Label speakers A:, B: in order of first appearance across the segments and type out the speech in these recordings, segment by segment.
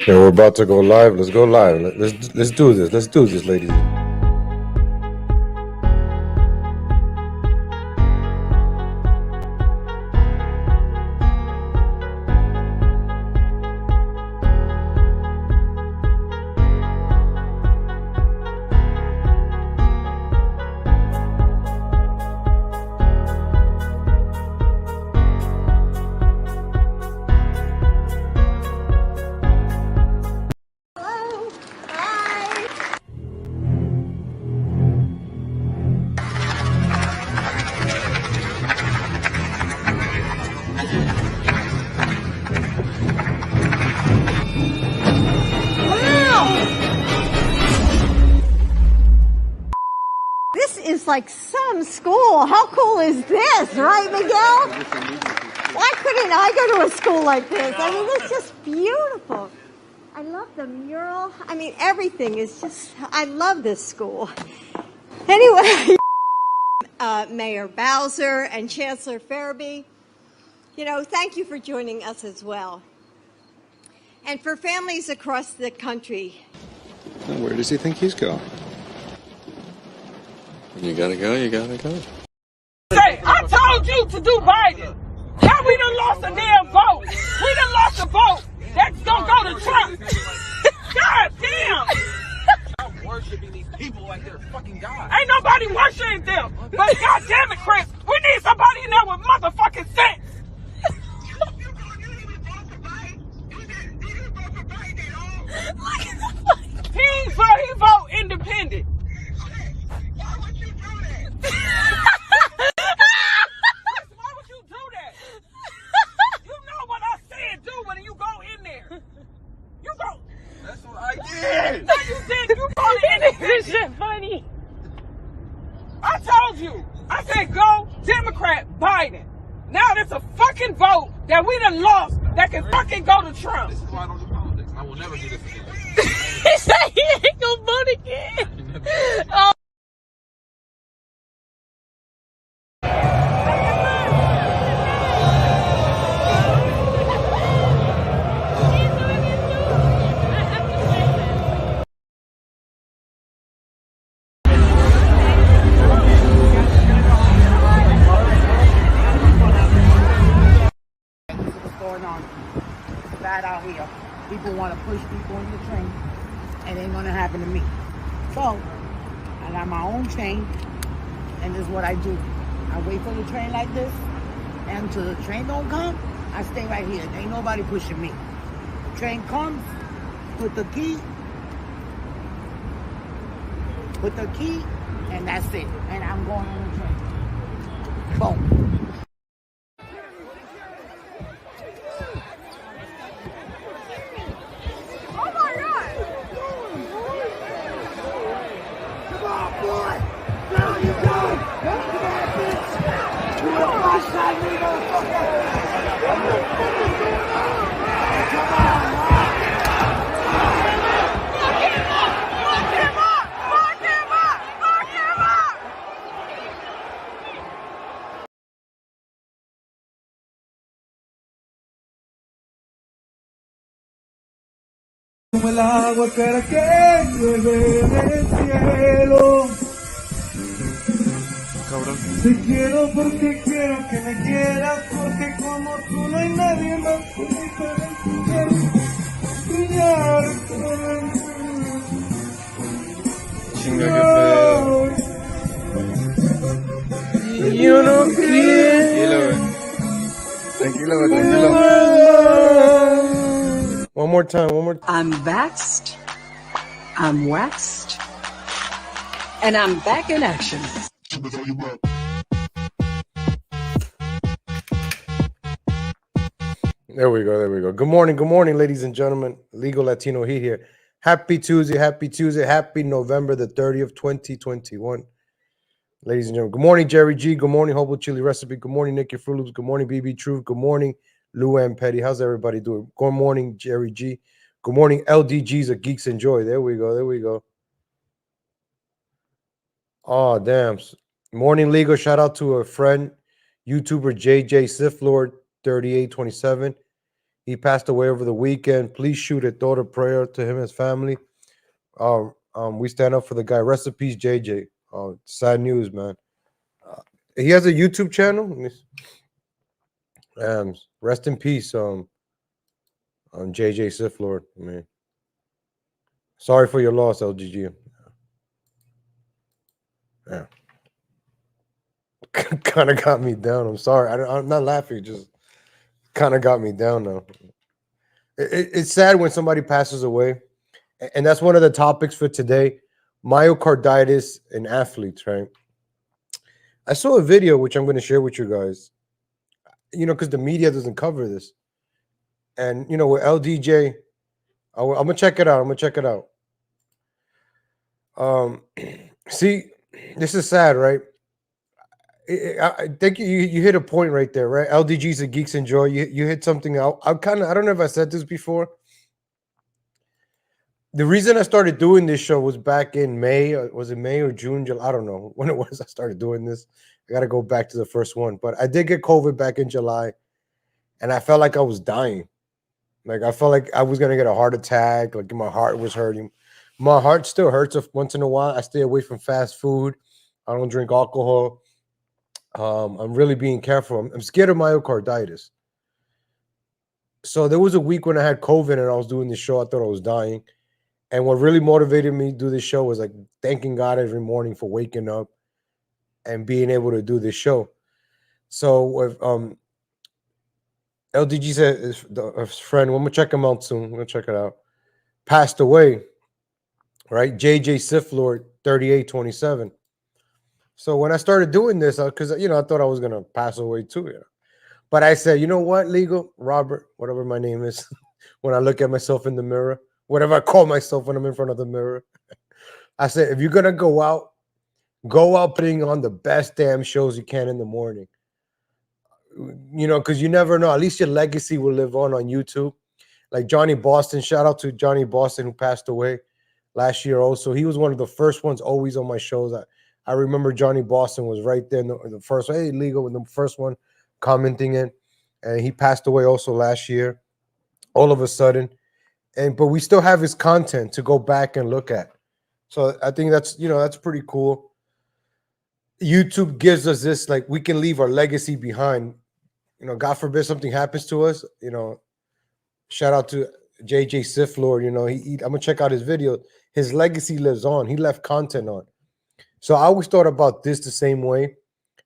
A: Yeah, we're about to go live. Let's go live. Let's do this. Let's do this, ladies.
B: Like some school. How cool is this, right, Miguel? Why couldn't I go to a school like this? I mean, it's just beautiful. I love the mural. I mean, everything is just, I love this school. Anyway, Mayor Bowser and Chancellor Farabee, you know, thank you for joining us as well. And for families across the country.
C: Where does he think he's going? You gotta go, you gotta go.
D: Say, I told you to do Biden. Now we done lost a damn vote. We done lost a vote. That's gonna go to Trump. God damn.
E: Stop worshiping these people like they're fucking God.
D: Ain't nobody worshiping them. But God damn it, Chris, we need somebody in there with motherfucking sense. He vote independent. Why would you do that? You know what I said do when you go in there. You go.
E: That's what I did.
D: No, you didn't. You go in there. This shit funny. I told you. I said go Democrat Biden. Now there's a fucking vote that we done lost that can fucking go to Trump.
E: This is why I don't do politics. I will never do this again.
D: He said he ain't gonna vote again. Oh.
F: Bad out here. People want to push people in the train. It ain't gonna happen to me. So I got my own chain, and this is what I do. I wait for the train like this, and until the train don't come, I stay right here. Ain't nobody pushing me. Train comes, put the key, and that's it. And I'm going on the train. Boom.
G: Como el agua cara que llueve del cielo.
C: Cabrón.
G: Te quiero porque quiero que me quieras, porque como tú no hay nadie más bonito de brillar.
C: Chinga, qué pedo. Yo no quiero. Tranquilo, güey. Tranquilo.
A: One more time.
H: I'm vaxxed, I'm waxed, and I'm back in action.
A: There we go. Good morning, ladies and gentlemen. Legal Latino Heat here. Happy Tuesday. Happy November the 30th, 2021. Ladies and gentlemen, good morning, Jerry G. Good morning, Hobo Chili Recipe. Good morning, Nicky Fruit Loops. Good morning, BB Truth. Good morning, Luann Petty. How's everybody doing? Good morning, Jerry G. Good morning, LDGs of Geeks Enjoy. There we go. Oh, damn. Morning, Legal. Shout out to a friend, YouTuber JJ Sith Lord 3827. He passed away over the weekend. Please shoot a thought of prayer to him and his family. We stand up for the guy. Rest in peace, JJ. Sad news, man. He has a YouTube channel. Rest in peace, JJ Sith Lord. I mean, sorry for your loss, LGG. Yeah, kind of got me down. I'm sorry. I'm not laughing. Just kind of got me down now. It's sad when somebody passes away, and that's one of the topics for today: myocarditis in athletes. Right? I saw a video which I'm going to share with you guys. You know, because the media doesn't cover this, and you know, with LDJ, I'm gonna check it out. I'm gonna check it out. See, this is sad, right? I think you hit a point right there, right? LDG's a Geeks Enjoy. You hit something out. I don't know if I said this before. The reason I started doing this show was back in May. Was it May or June? July? I don't know when it was I started doing this. I got to go back to the first one. But I did get COVID back in July, and I felt like I was dying. Like I felt like I was going to get a heart attack. Like my heart was hurting. My heart still hurts once in a while. I stay away from fast food. I don't drink alcohol. I'm really being careful. I'm scared of myocarditis. So there was a week when I had COVID and I was doing the show. I thought I was dying. And what really motivated me to do this show was like thanking God every morning for waking up and being able to do this show. So with LDG said his friend, I'm gonna check him out soon. I'm gonna check it out. Passed away, right? JJ Sith Lord 3827. So when I started doing this, because I thought I was gonna pass away too, But I said, you know what, Legal Robert, whatever my name is, when I look at myself in the mirror, whatever I call myself when I'm in front of the mirror, I said, if you're gonna go out putting on the best damn shows you can in the morning. Because you never know. At least your legacy will live on YouTube. Like Johnny Boston, shout out to Johnny Boston who passed away last year also. He was one of the first ones always on my shows. I remember Johnny Boston was right there in the first one. Hey, Legal in the first one commenting it. And he passed away also last year, all of a sudden. But we still have his content to go back and look at. So I think that's pretty cool. YouTube gives us this, like we can leave our legacy behind. God forbid something happens to us. Shout out to JJ Sith Lord. I'm gonna check out his video. His legacy lives on. He left content on. So I always thought about this the same way.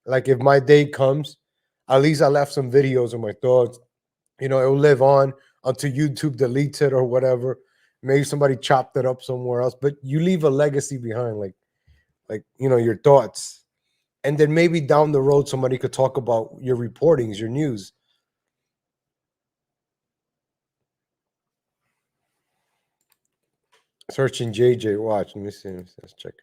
A: Like if my day comes, at least I left some videos of my thoughts. It will live on until YouTube deletes it or whatever. Maybe somebody chopped it up somewhere else. But you leave a legacy behind, like your thoughts. And then maybe down the road, somebody could talk about your reportings, your news. Searching JJ. Watch. Let me see. Let's check.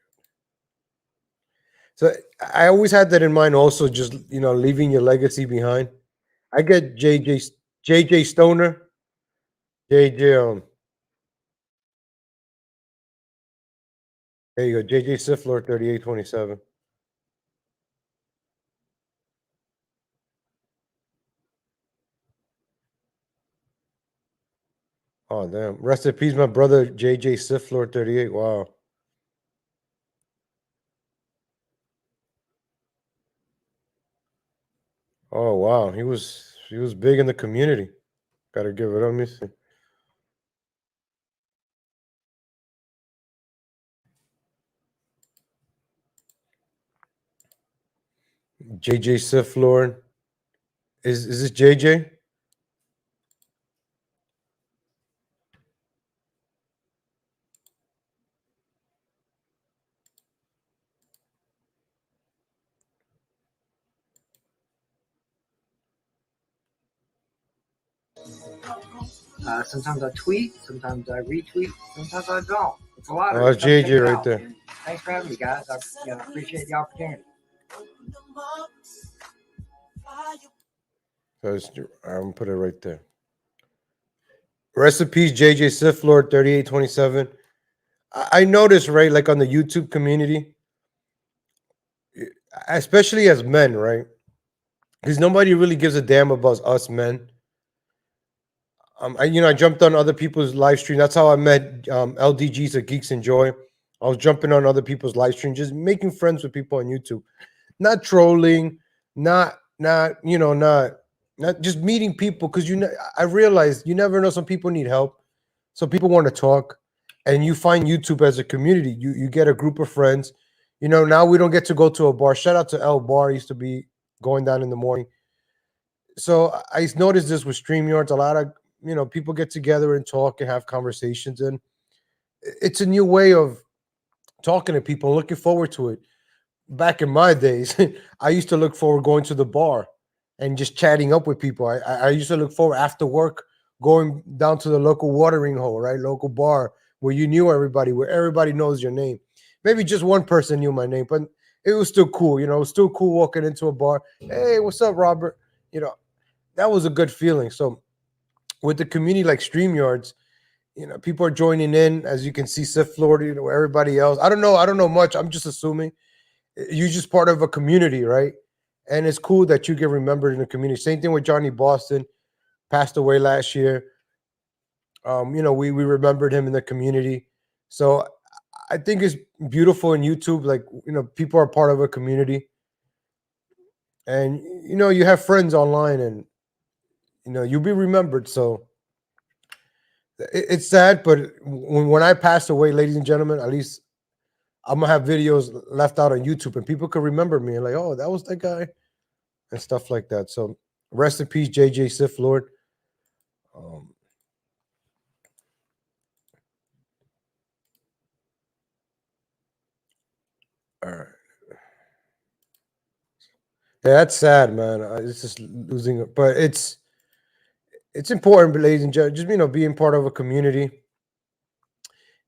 A: So I always had that in mind also, just, leaving your legacy behind. I get JJ Stoner. JJ, there you go. JJ Sith Lord 3827. Oh, damn. Rest in peace, my brother, JJ Sith Lord 38. Wow. Oh, wow. He was big in the community. Gotta give it up. Let me see. JJ Sith Lord. Is this JJ?
I: Sometimes I tweet, sometimes I retweet, sometimes I don't. It's a lot.
A: Oh, it's JJ right there.
I: Thanks for having me, guys. I appreciate the opportunity.
A: So I'm gonna put it right there. Rest in peace, JJ Sith Lord 3827. I noticed, right, like on the YouTube community, especially as men, right? Because nobody really gives a damn about us men. I jumped on other people's live stream. That's how I met LDGs at Geeks Enjoy. I was jumping on other people's live stream, just making friends with people on YouTube, not trolling, not just meeting people. Because I realized you never know. Some people need help, some people want to talk, and you find YouTube as a community. You get a group of friends. Now we don't get to go to a bar. Shout out to El Bar. Used to be going down in the morning. So I noticed this with StreamYards. A lot of people get together and talk and have conversations, and it's a new way of talking to people. Looking forward to it. Back in my days, I used to look forward going to the bar and just chatting up with people. I used to look forward after work going down to the local watering hole, right? Local bar where you knew everybody, where everybody knows your name. Maybe just one person knew my name, but it was still cool. It was still cool walking into a bar. Hey, what's up, Robert? That was a good feeling. So with the community like StreamYards, people are joining in. As you can see, Sith Florida, everybody else. I don't know much. I'm just assuming you're just part of a community, right? And it's cool that you get remembered in the community. Same thing with Johnny Boston, passed away last year. We remembered him in the community. So I think it's beautiful in YouTube. Like, people are part of a community. And, you have friends online and, you'll be remembered. So it's sad, but when I pass away, ladies and gentlemen, at least I'm gonna have videos left out on YouTube, and people can remember me and like, oh, that was that guy, and stuff like that. So rest in peace, JJ Sith Lord. All right. Yeah, that's sad, man. It's just losing it, but it's important, ladies and gentlemen, just being part of a community.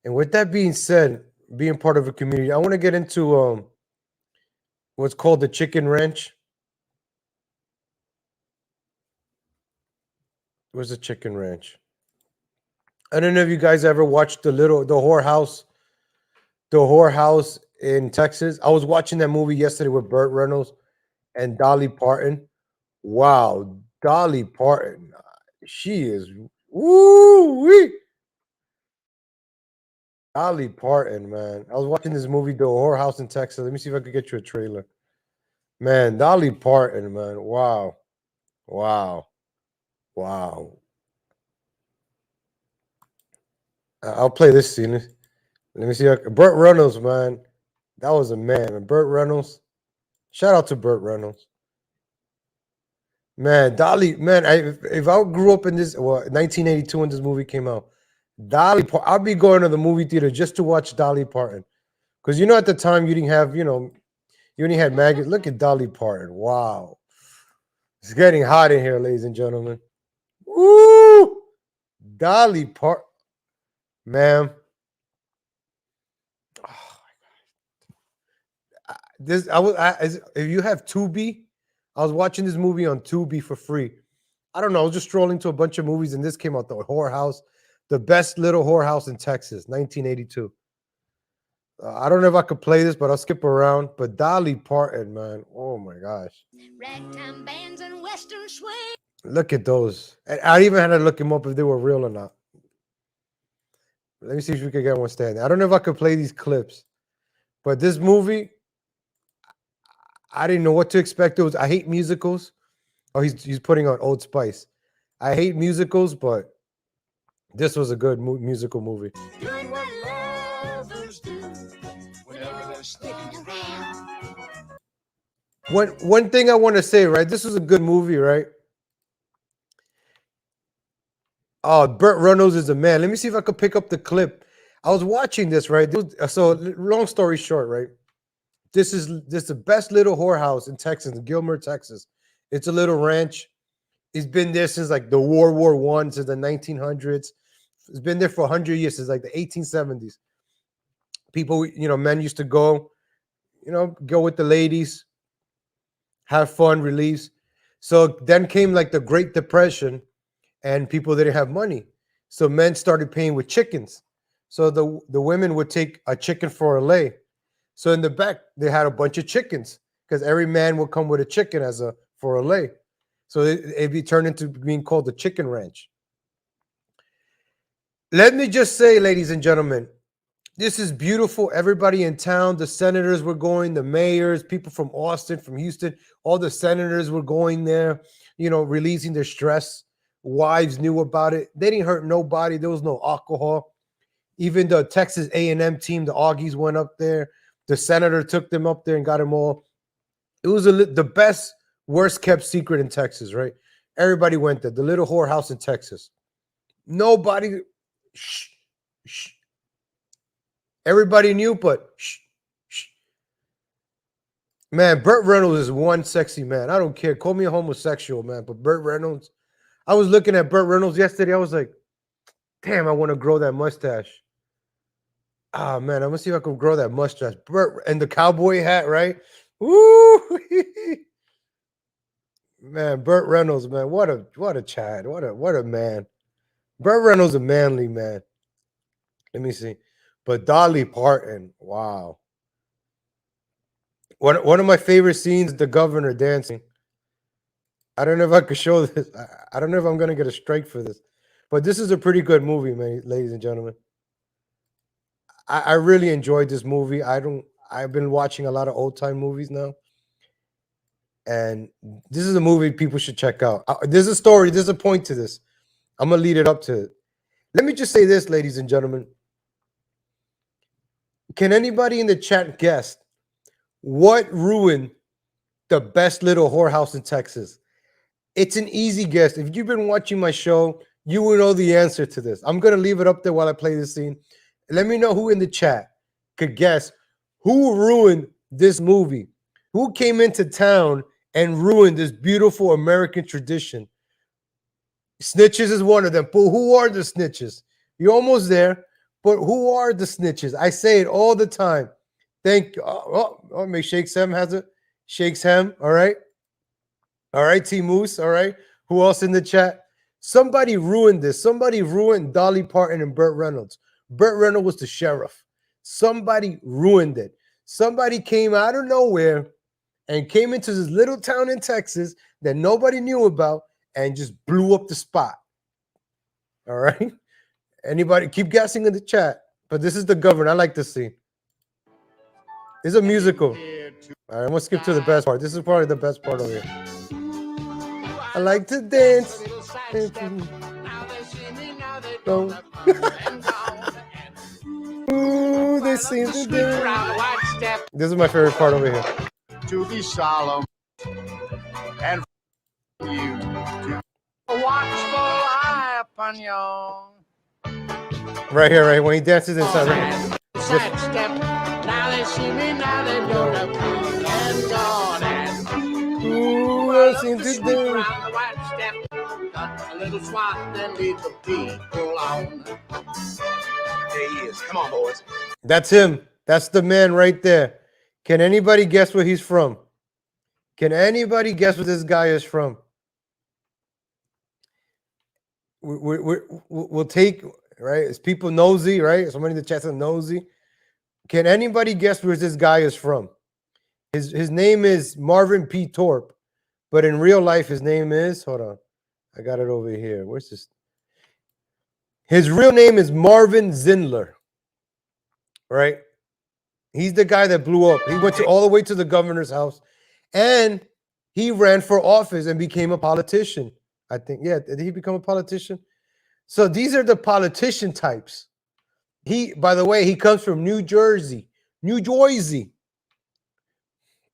A: And with that being said, being part of a community, I want to get into what's called the Chicken Ranch. Where's the Chicken Ranch? I don't know if you guys ever watched the whorehouse in Texas. I was watching that movie yesterday with Burt Reynolds and Dolly Parton. Wow, Dolly Parton, she is woo. Dolly Parton, man. I was watching this movie, The Whorehouse in Texas. Let me see if I could get you a trailer. Man, Dolly Parton, man. Wow. I'll play this scene. Let me see. Burt Reynolds, man. That was a man. Burt Reynolds. Shout out to Burt Reynolds. Man, Dolly, man, if I grew up in 1982 when this movie came out, I'll be going to the movie theater just to watch Dolly Parton. Because at the time you didn't have, you only had magazines. Look at Dolly Parton. Wow. It's getting hot in here, ladies and gentlemen. Woo! Dolly Parton. Ma'am. Oh my God. If you have Tubi, I was watching this movie on Tubi for free. I don't know. I was just strolling to a bunch of movies, and this came out, The Whorehouse, the best little whorehouse in Texas, 1982. I don't know if I could play this, but I'll skip around. But Dolly Parton, man. Oh, my gosh. Ragtime bands and Western swing. Look at those. And I even had to look them up if they were real or not. Let me see if we can get one standing. I don't know if I could play these clips. But this movie, I didn't know what to expect. I hate musicals. Oh, he's putting on Old Spice. I hate musicals, but this was a good musical movie. Doing what lovers do whenever they're sticking around. One thing I want to say, right? This was a good movie, right? Oh, Burt Reynolds is a man. Let me see if I could pick up the clip. I was watching this, right? So long story short, right? This is the best little whorehouse in Texas, Gilmer, Texas. It's a little ranch. It's been there since like the World War I, since the 1900s. It's been there for 100 years, since like the 1870s. People, men used to go with the ladies, have fun, release. So then came like the Great Depression, and people didn't have money. So men started paying with chickens. So the women would take a chicken for a lay. So in the back, they had a bunch of chickens because every man would come with a chicken for a lay. So it'd be turned into being called the Chicken Ranch. Let me just say, ladies and gentlemen, this is beautiful. Everybody in town, the senators were going, the mayors, people from Austin, from Houston, all the senators were going there, you know, releasing their stress. Wives knew about it. They didn't hurt nobody. There was no alcohol. Even the Texas A&M team, the Augies went up there. The senator took them up there and got them all. It was the best, worst kept secret in Texas, right? Everybody went there. The little whorehouse in Texas. Nobody, shh, shh. Everybody knew, but shh, shh. Man, Burt Reynolds is one sexy man. I don't care. Call me a homosexual, man, but Burt Reynolds. I was looking at Burt Reynolds yesterday. I was like, damn, I want to grow that mustache. Ah, man, I'm gonna see if I can grow that mustache. Burt and the cowboy hat, right? Woo! Man, Burt Reynolds, man, what a Chad, what a man. Burt Reynolds a manly man. Let me see. But Dolly Parton, wow. One of my favorite scenes, the governor dancing. I don't know if I could show this. I don't know if I'm gonna get a strike for this, but this is a pretty good movie, man, ladies and gentlemen. I really enjoyed this movie. I've been watching a lot of old time movies now. And this is a movie people should check out. There's a story, there's a point to this. I'm gonna lead it up to it. Let me just say this, ladies and gentlemen. Can anybody in the chat guess what ruined the best little whorehouse in Texas? It's an easy guess. If you've been watching my show, you will know the answer to this. I'm gonna leave it up there while I play this scene. Let me know who in the chat could guess who ruined this movie. Who came into town and ruined this beautiful American tradition? Snitches is one of them. But who are the snitches? You're almost there. But who are the snitches? I say it all the time. Thank you. Maybe Shakes Hem has it. Shakes Hem. All right. All right, T Moose. All right. Who else in the chat? Somebody ruined this. Somebody ruined Dolly Parton and Burt Reynolds. Burt Reynolds was the sheriff. Somebody ruined it. Somebody came out of nowhere and came into this little town in Texas that nobody knew about and just blew up the spot. All right? Anybody keep guessing in the chat, but this is the governor. I like this scene. It's a musical. All right, I'm going to skip to the best part. This is probably the best part of it. I like to dance. Ooh, they seem to do. This is my favorite part over here.
J: To be solemn and you to watchful eye upon you.
A: Right here, right when he dances inside. Right?
J: Side step. Now they see me, now they know the blue and gone and
A: ooh, I seem to do.
J: Around the white step. Got a little swat, then lead the people on. There he is. Come on, boys.
A: That's him. That's the man right there. Can anybody guess where he's from? Can anybody guess where this guy is from? We'll take, right? Is people nosy, right? Somebody in the chat says nosy. Can anybody guess where this guy is from? His name is Marvin P. Torp, but in real life, his name is, hold on. I got it over here. Where's this? His real name is Marvin Zindler, right? He's the guy that blew up. He went all the way to the governor's house, and he ran for office and became a politician. I think, yeah, did he become a politician? So these are the politician types. By the way, he comes from New Jersey, New Jersey,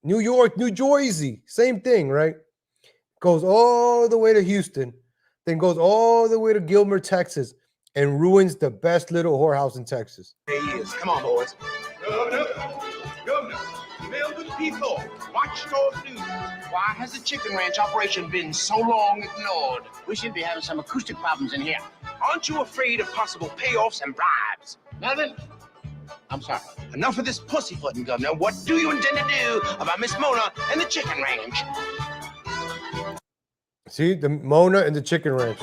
A: New York, New Jersey. Same thing, right? Goes all the way to Houston, then goes all the way to Gilmer, Texas, and ruins the best little whorehouse in Texas.
J: There he is. Come on, boys. Governor, Melvin P. Thorpe, Watchdog News. Why has the chicken ranch operation been so long ignored? We seem to be having some acoustic problems in here. Aren't you afraid of possible payoffs and bribes? Melvin, I'm sorry. Enough of this pussyfooting, Governor. What do you intend to do about Miss Mona and the chicken ranch?
A: See, the Mona and the chicken ranch.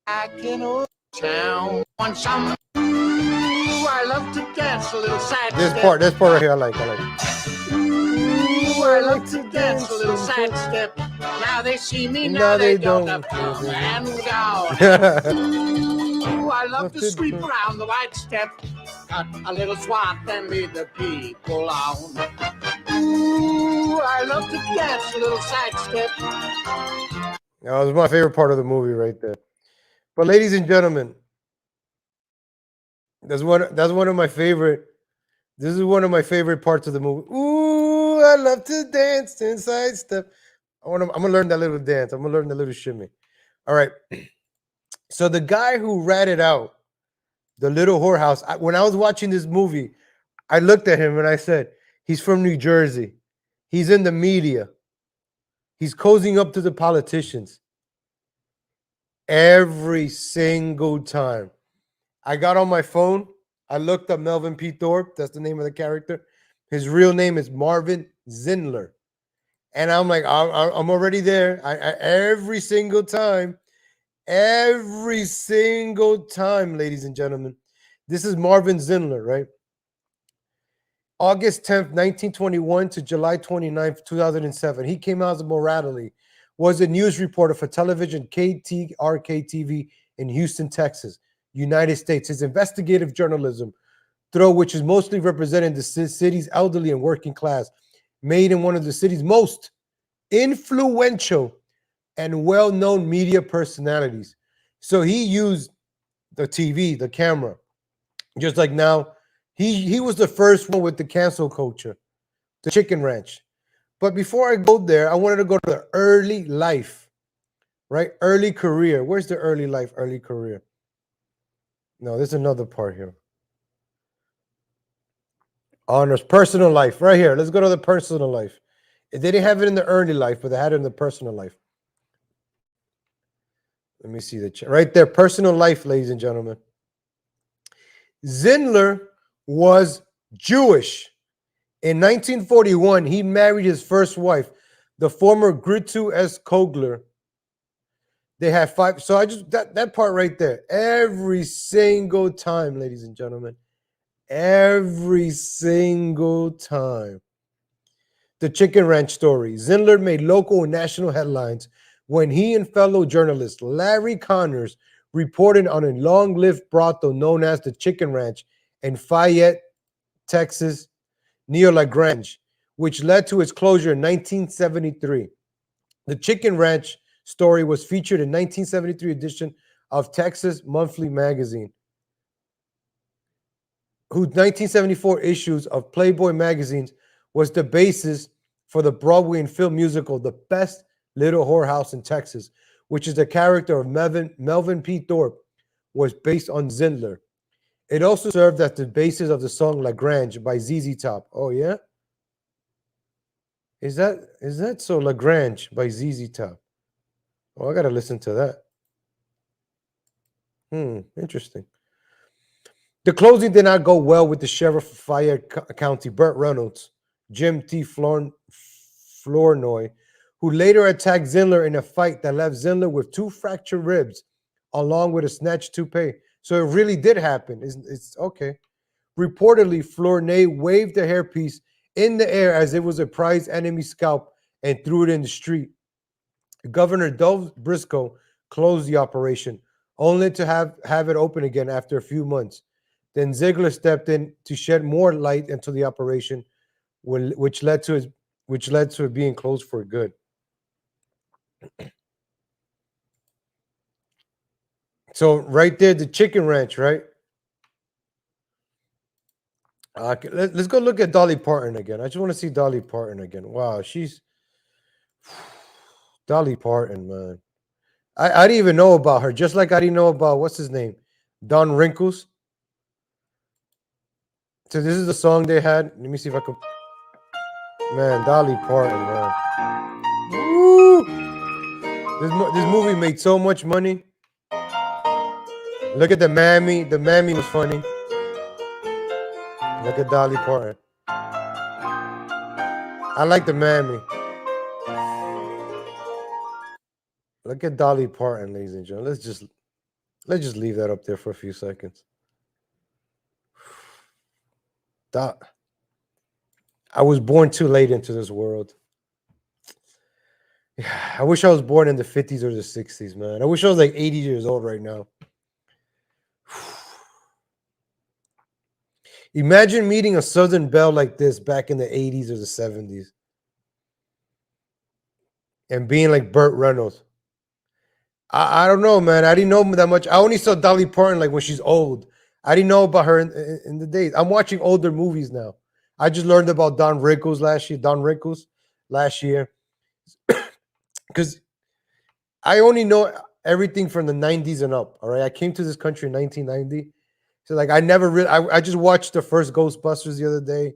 J: I can town on some. I love to dance a little side
A: This
J: step.
A: part right here, I like.
J: Ooh, I love to dance a little side step. now they see me,
A: And
J: now they don't come and go. Ooh, I love to sweep around the white step, cut a little swath and lead the people on. Ooh, I love to dance a little side step.
A: That was my favorite part of the movie right there. But ladies and gentlemen, that's one of my favorite. This is one of my favorite parts of the movie. Ooh, I love to dance and sidestep. I'm gonna learn that little dance. I'm gonna learn the little shimmy. All right. So the guy who ratted out the little whorehouse, when I was watching this movie, I looked at him and I said, he's from New Jersey. He's in the media. He's cozying up to the politicians. Every single time. I got on my phone. I looked up Melvin P. Thorpe. That's the name of the character. His real name is Marvin Zindler. And I'm like, I'm already there. Every single time, ladies and gentlemen. This is Marvin Zindler, right? August 10th, 1921 to July 29th, 2007. He came out as Morality, was a news reporter for television KTRK-TV in Houston, Texas, United States. His investigative journalism, through which is mostly representing the city's elderly and working class, made him one of the city's most influential and well-known media personalities. So he used the TV, the camera, just like now. He was the first one with the cancel culture, the Chicken Ranch. But before I go there, I wanted to go to the early life, right? Early career. Where's the early life, early career? No, there's another part here. Honors, personal life, right here. Let's go to the personal life. They didn't have it in the early life, but they had it in the personal life. Let me see the chat. Right there, personal life, ladies and gentlemen. Zindler was Jewish. In 1941, he married his first wife, the former Gertrude S. Kogler. They had 5. So I just, that part right there, every single time, ladies and gentlemen, every single time. The Chicken Ranch story. Zindler made local and national headlines when he and fellow journalist Larry Connors reported on a long-lived brothel known as the Chicken Ranch in Fayette, Texas, near La Grange, which led to its closure in 1973. The Chicken Ranch story was featured in 1973 edition of Texas Monthly Magazine, whose 1974 issues of Playboy magazines was the basis for the Broadway and film musical The Best Little Whorehouse in Texas, which is the character of Melvin P. Thorpe, was based on Zindler. It also served as the basis of the song La Grange by ZZ Top. Oh, yeah? Is that so? La Grange by ZZ Top. Oh, I got to listen to that. Interesting. The closing did not go well with the sheriff of Fayette County, Burt Reynolds, Jim T. Flournoy, who later attacked Zindler in a fight that left Zindler with 2 fractured ribs, along with a snatched toupee. So it really did happen. It's okay. Reportedly, Flournoy waved the hairpiece in the air as it was a prized enemy scalp and threw it in the street. Governor Dove Briscoe closed the operation, only to have it open again after a few months. Then Ziegler stepped in to shed more light into the operation, which led to it being closed for good. So right there, the Chicken Ranch, right? Let's go look at Dolly Parton again. I just want to see Dolly Parton again. Wow, she's Dolly Parton, man. I didn't even know about her, just like I didn't know about what's his name, Don Wrinkles. So this is the song they had. Let me see if I can. Man, Dolly Parton, man. Woo! This movie made so much money. Look at the mammy. The mammy was funny. Look at Dolly Parton. I like the mammy. Look at Dolly Parton, ladies and gentlemen. Let's just leave that up there for a few seconds. I was born too late into this world. Yeah, I wish I was born in the 50s or the 60s, man. I wish I was like 80 years old right now. Imagine meeting a Southern belle like this back in the 80s or the 70s and being like Burt Reynolds. I don't know, man. I didn't know that much. I only saw Dolly Parton like when she's old. I didn't know about her in the days. I'm watching older movies now. I just learned about Don Rickles last year. Because I only know everything from the 90s and up. All right. I came to this country in 1990. So like I never really I just watched the first Ghostbusters the other day.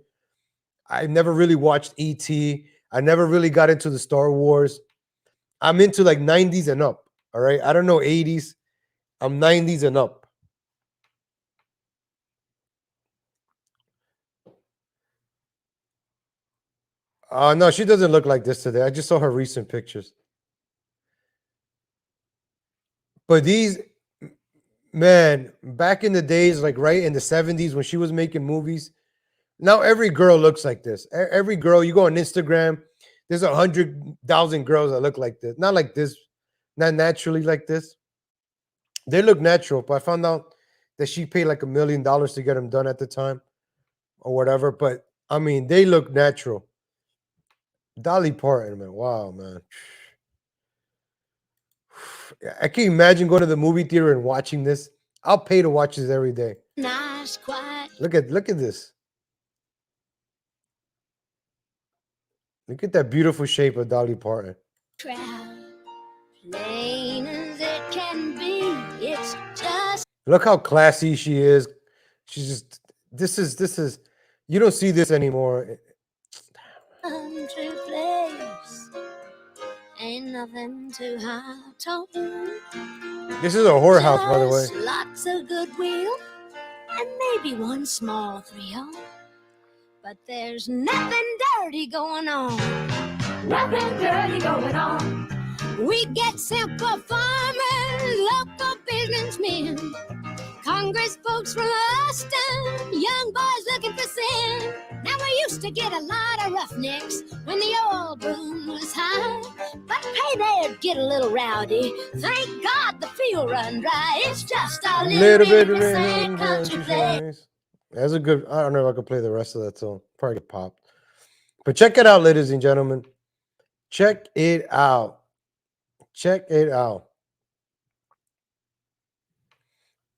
A: I never really watched E.T. I never really got into the Star Wars. I'm into like 90s and up. All right. I don't know 80s. I'm 90s and up. No, she doesn't look like this today. I just saw her recent pictures. But these, man, back in the days, like right in the 70s when she was making movies, now every girl looks like this. Every girl, you go on Instagram, there's 100,000 girls that look like this. Not like this, not naturally like this. They look natural, but I found out that she paid like $1 million to get them done at the time or whatever. But I mean, they look natural. Dolly Parton, man. Wow, man. I can't imagine going to the movie theater and watching this. I'll pay to watch this every day.
K: Nice, quiet.
A: Look at this. Look at that beautiful shape of Dolly Parton.
K: Crowd, plain as it can be. It's just
A: Look how classy she is. She's just this is you don't see this anymore.
K: country place. Ain't nothing too high tone.
A: This is a whorehouse, by the way.
K: Just lots of goodwill and maybe one small thrill. But there's nothing dirty going on. Nothing dirty going on. We get simple farmers, local businessmen, Congress folks from Austin, young boys looking for sin. Now we used to get a lot of roughnecks when the oil boom was high, but hey, they'd get a little rowdy. Thank God the field run dry. It's just a little bit of the same country place.
A: That's a good. I don't know if I can play the rest of that song. Probably get popped. But check it out, ladies and gentlemen. Check it out. Check it out.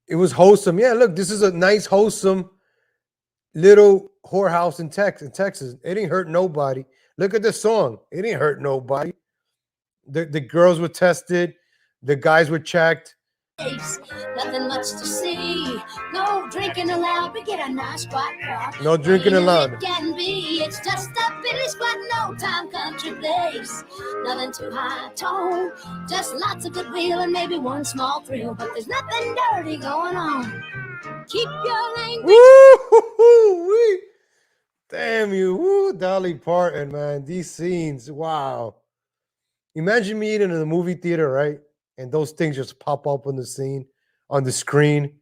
A: It was wholesome. Yeah, look, this is a nice, wholesome little whorehouse in Texas. It ain't hurt nobody. Look at the song. It ain't hurt nobody. The girls were tested. The guys were checked.
K: Nothing much to see. No drinking allowed. We get a nice quiet crowd.
A: No drinking allowed.
K: It can be. It's just a fiddly squat, no time country place. Nothing too high tone. Just lots of goodwill and maybe one small thrill. But there's nothing dirty going on. Keep your language.
A: Woo-hoo-hoo-wee. Damn you. Woo, Dolly Parton, man. These scenes. Wow. Imagine me in the movie theater, right? And those things just pop up on the scene, on the screen.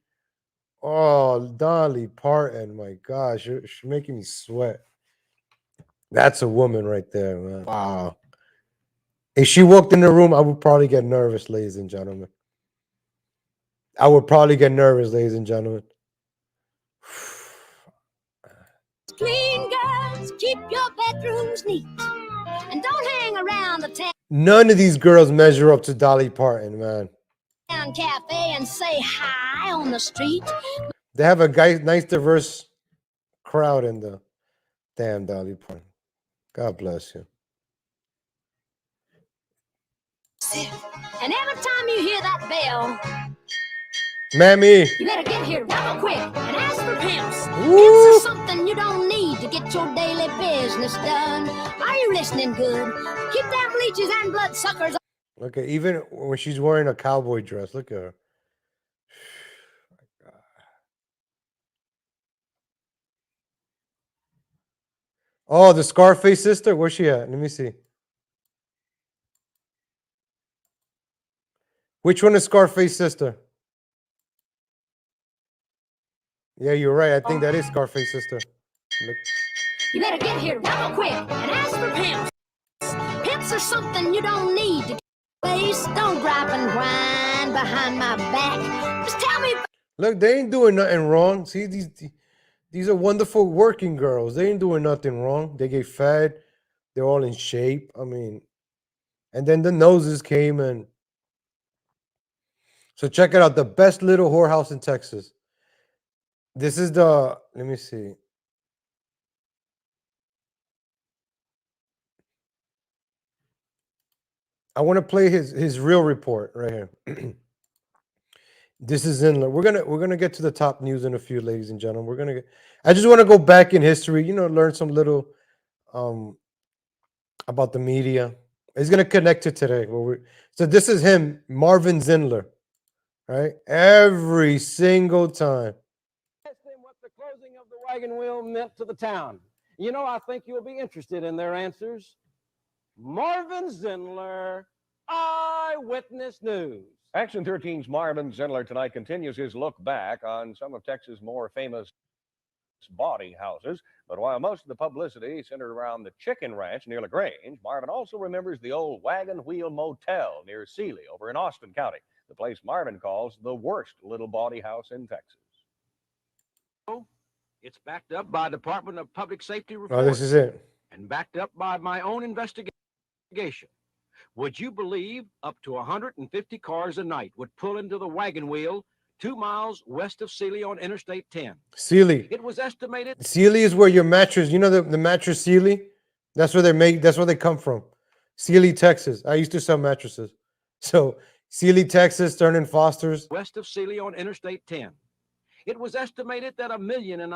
A: Oh, Dolly Parton, my gosh, she's making me sweat. That's a woman right there, man. Wow. If she walked in the room, I would probably get nervous, ladies and gentlemen. I would probably get nervous, ladies and gentlemen.
K: Clean girls, keep your bedrooms neat. And don't hang around the town
A: None of these girls measure up to Dolly Parton, man.
K: cafe and say hi on the street.
A: They have a nice, diverse crowd in the damn Dolly Parton. God bless you.
K: And every time you hear that bell,
A: Mammy.
K: you better get here real quick and ask for pimps.
A: Woo.
K: Pimps are something you don't need to get your daily business done. Are you listening good? Keep them leeches and bloodsuckers.
A: Look at even when she's wearing a cowboy dress. Look at her. Oh, the Scarface sister. Where's she at? Let me see. Which one is Scarface sister? Yeah, you're right. I think that is Scarface sister. Look.
K: You better get here real quick and ask for pimps. Pimps are are something you don't need to face. Don't gripe and whine behind my back. Just tell me.
A: Look, they ain't doing nothing wrong. See, these are wonderful working girls. They ain't doing nothing wrong. They get fed. They're all in shape. I mean, and then the noses came and so check it out. The best little whorehouse in Texas. This is the, let me see. I want to play his real report right here. This is in. We're gonna get to the top news in a few, ladies and gentlemen. We're gonna get. I just want to go back in history, learn some little about the media. It's gonna connect to today. So this is him, Marvin Zindler, right? Every single time.
L: Ask them what the closing of the wagon wheel meant to the town. I think you'll be interested in their answers. Marvin Zindler, Eyewitness News.
M: Action 13's Marvin Zindler tonight continues his look back on some of Texas' more famous bawdy houses. But while most of the publicity centered around the chicken ranch near LaGrange, Marvin also remembers the old Wagon Wheel Motel near Sealy over in Austin County, the place Marvin calls the worst little bawdy house in Texas.
L: It's backed up by Department of Public Safety report.
A: Oh, this is it.
L: And backed up by my own investigation. Would you believe up to 150 cars a night would pull into the wagon wheel 2 miles west of Sealy on Interstate 10?
A: Sealy.
L: It was estimated.
A: Sealy is where your mattress, the mattress Sealy? That's where they come from. Sealy, Texas. I used to sell mattresses. So Sealy, Texas, Stern and Foster's.
L: West of Sealy on Interstate 10. It was estimated that $1.5 million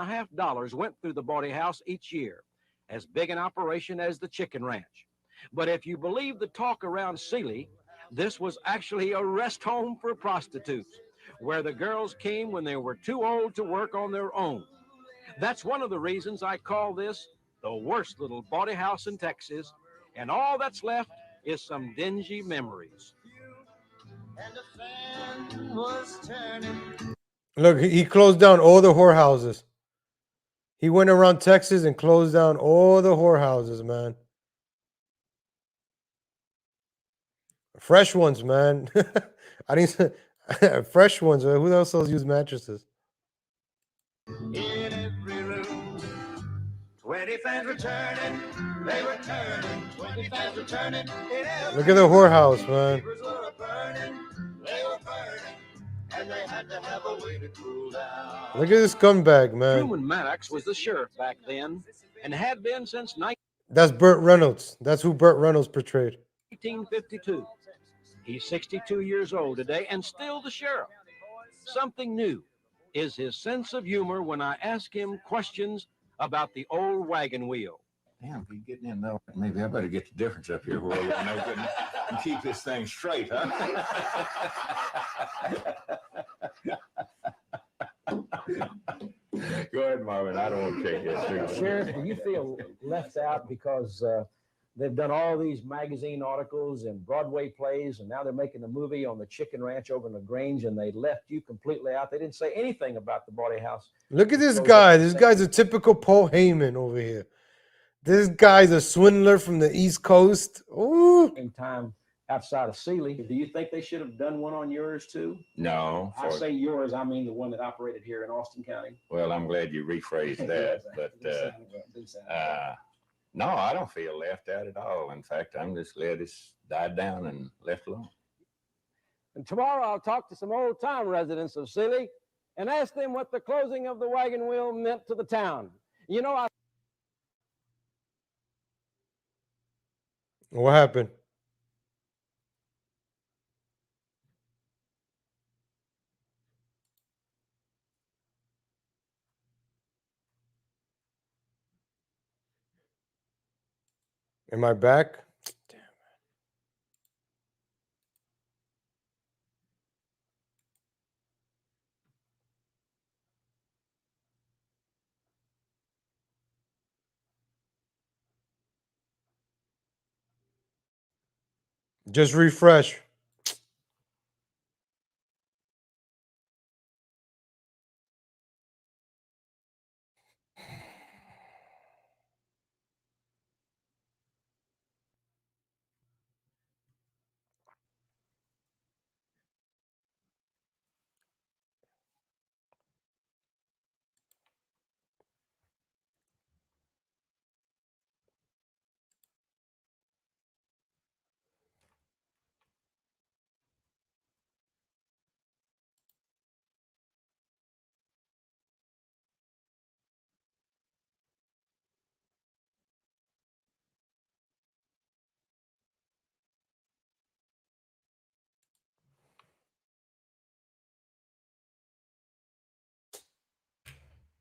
L: went through the bawdy house each year. As big an operation as the chicken ranch. But if you believe the talk around Sealy, this was actually a rest home for prostitutes, where the girls came when they were too old to work on their own. That's one of the reasons I call this the worst little bawdy house in Texas, and all that's left is some dingy memories.
G: And the fan was turning.
A: Look, he closed down all the whorehouses. He went around Texas and closed down all the whorehouses, man. Fresh ones, man. I didn't fresh ones. Who else use mattresses?
G: In every room, 20 fans were turning. They were turning. 20 fans were turning.
A: Look at the whorehouse, man.
G: They were burning. And they had to have a way to cool down.
A: Look at this scumbag, man.
L: Truman Maddox was the sheriff back then, and had been since
A: That's Burt Reynolds. That's who Burt Reynolds portrayed.
L: 1952. He's 62 years old today and still the sheriff. Something new is his sense of humor when I ask him questions about the old wagon wheel.
N: Damn, he's getting in though. Maybe I better get the difference up here where and keep this thing straight, huh? Go ahead, Marvin. I don't want to take this.
L: Sheriff, do you feel left out because they've done all these magazine articles and Broadway plays, and now they're making a movie on the chicken ranch over in LaGrange, and they left you completely out? They didn't say anything about the bawdy house.
A: Look at this guy. This guy's a typical Paul Heyman over here. This guy's a swindler from the East Coast. Ooh.
L: Same time outside of Sealy. Do you think they should have done one on yours too?
N: No.
L: I say yours, I mean the one that operated here in Austin County.
N: Well, I'm glad you rephrased that, but no, I don't feel left out at all. In fact, I'm just glad it's died down and left alone.
L: And tomorrow I'll talk to some old-time residents of Sealy and ask them what the closing of the wagon wheel meant to the town.
A: What happened? Am I back? Damn it. Just refresh.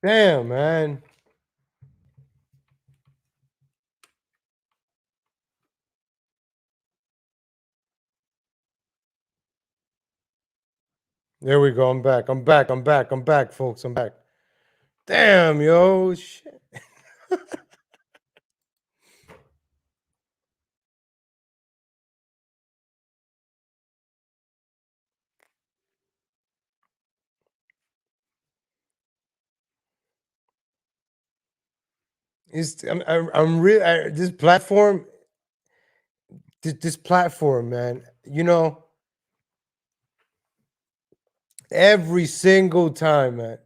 A: Damn, man. There we go. I'm back. I'm back. I'm back. I'm back, folks. I'm back. Damn, yo. Shit. I'm really this platform. This platform, man. You know, every single time, man.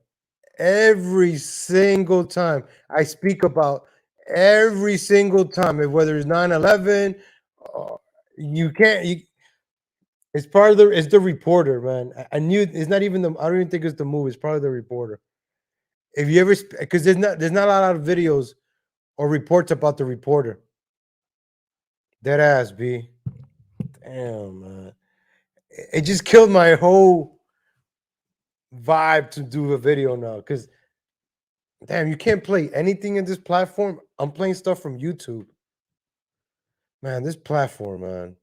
A: Every single time I speak about every single time, whether it's 9/11, you can't. It's part of it's the reporter, man. I knew it's not even the. I don't even think it's the movie. It's part of the reporter. If you ever, because there's not a lot of videos or reports about the reporter. Dead ass, B. Damn, man. It just killed my whole vibe to do a video now. Because damn, you can't play anything in this platform. I'm playing stuff from YouTube. Man, this platform, man.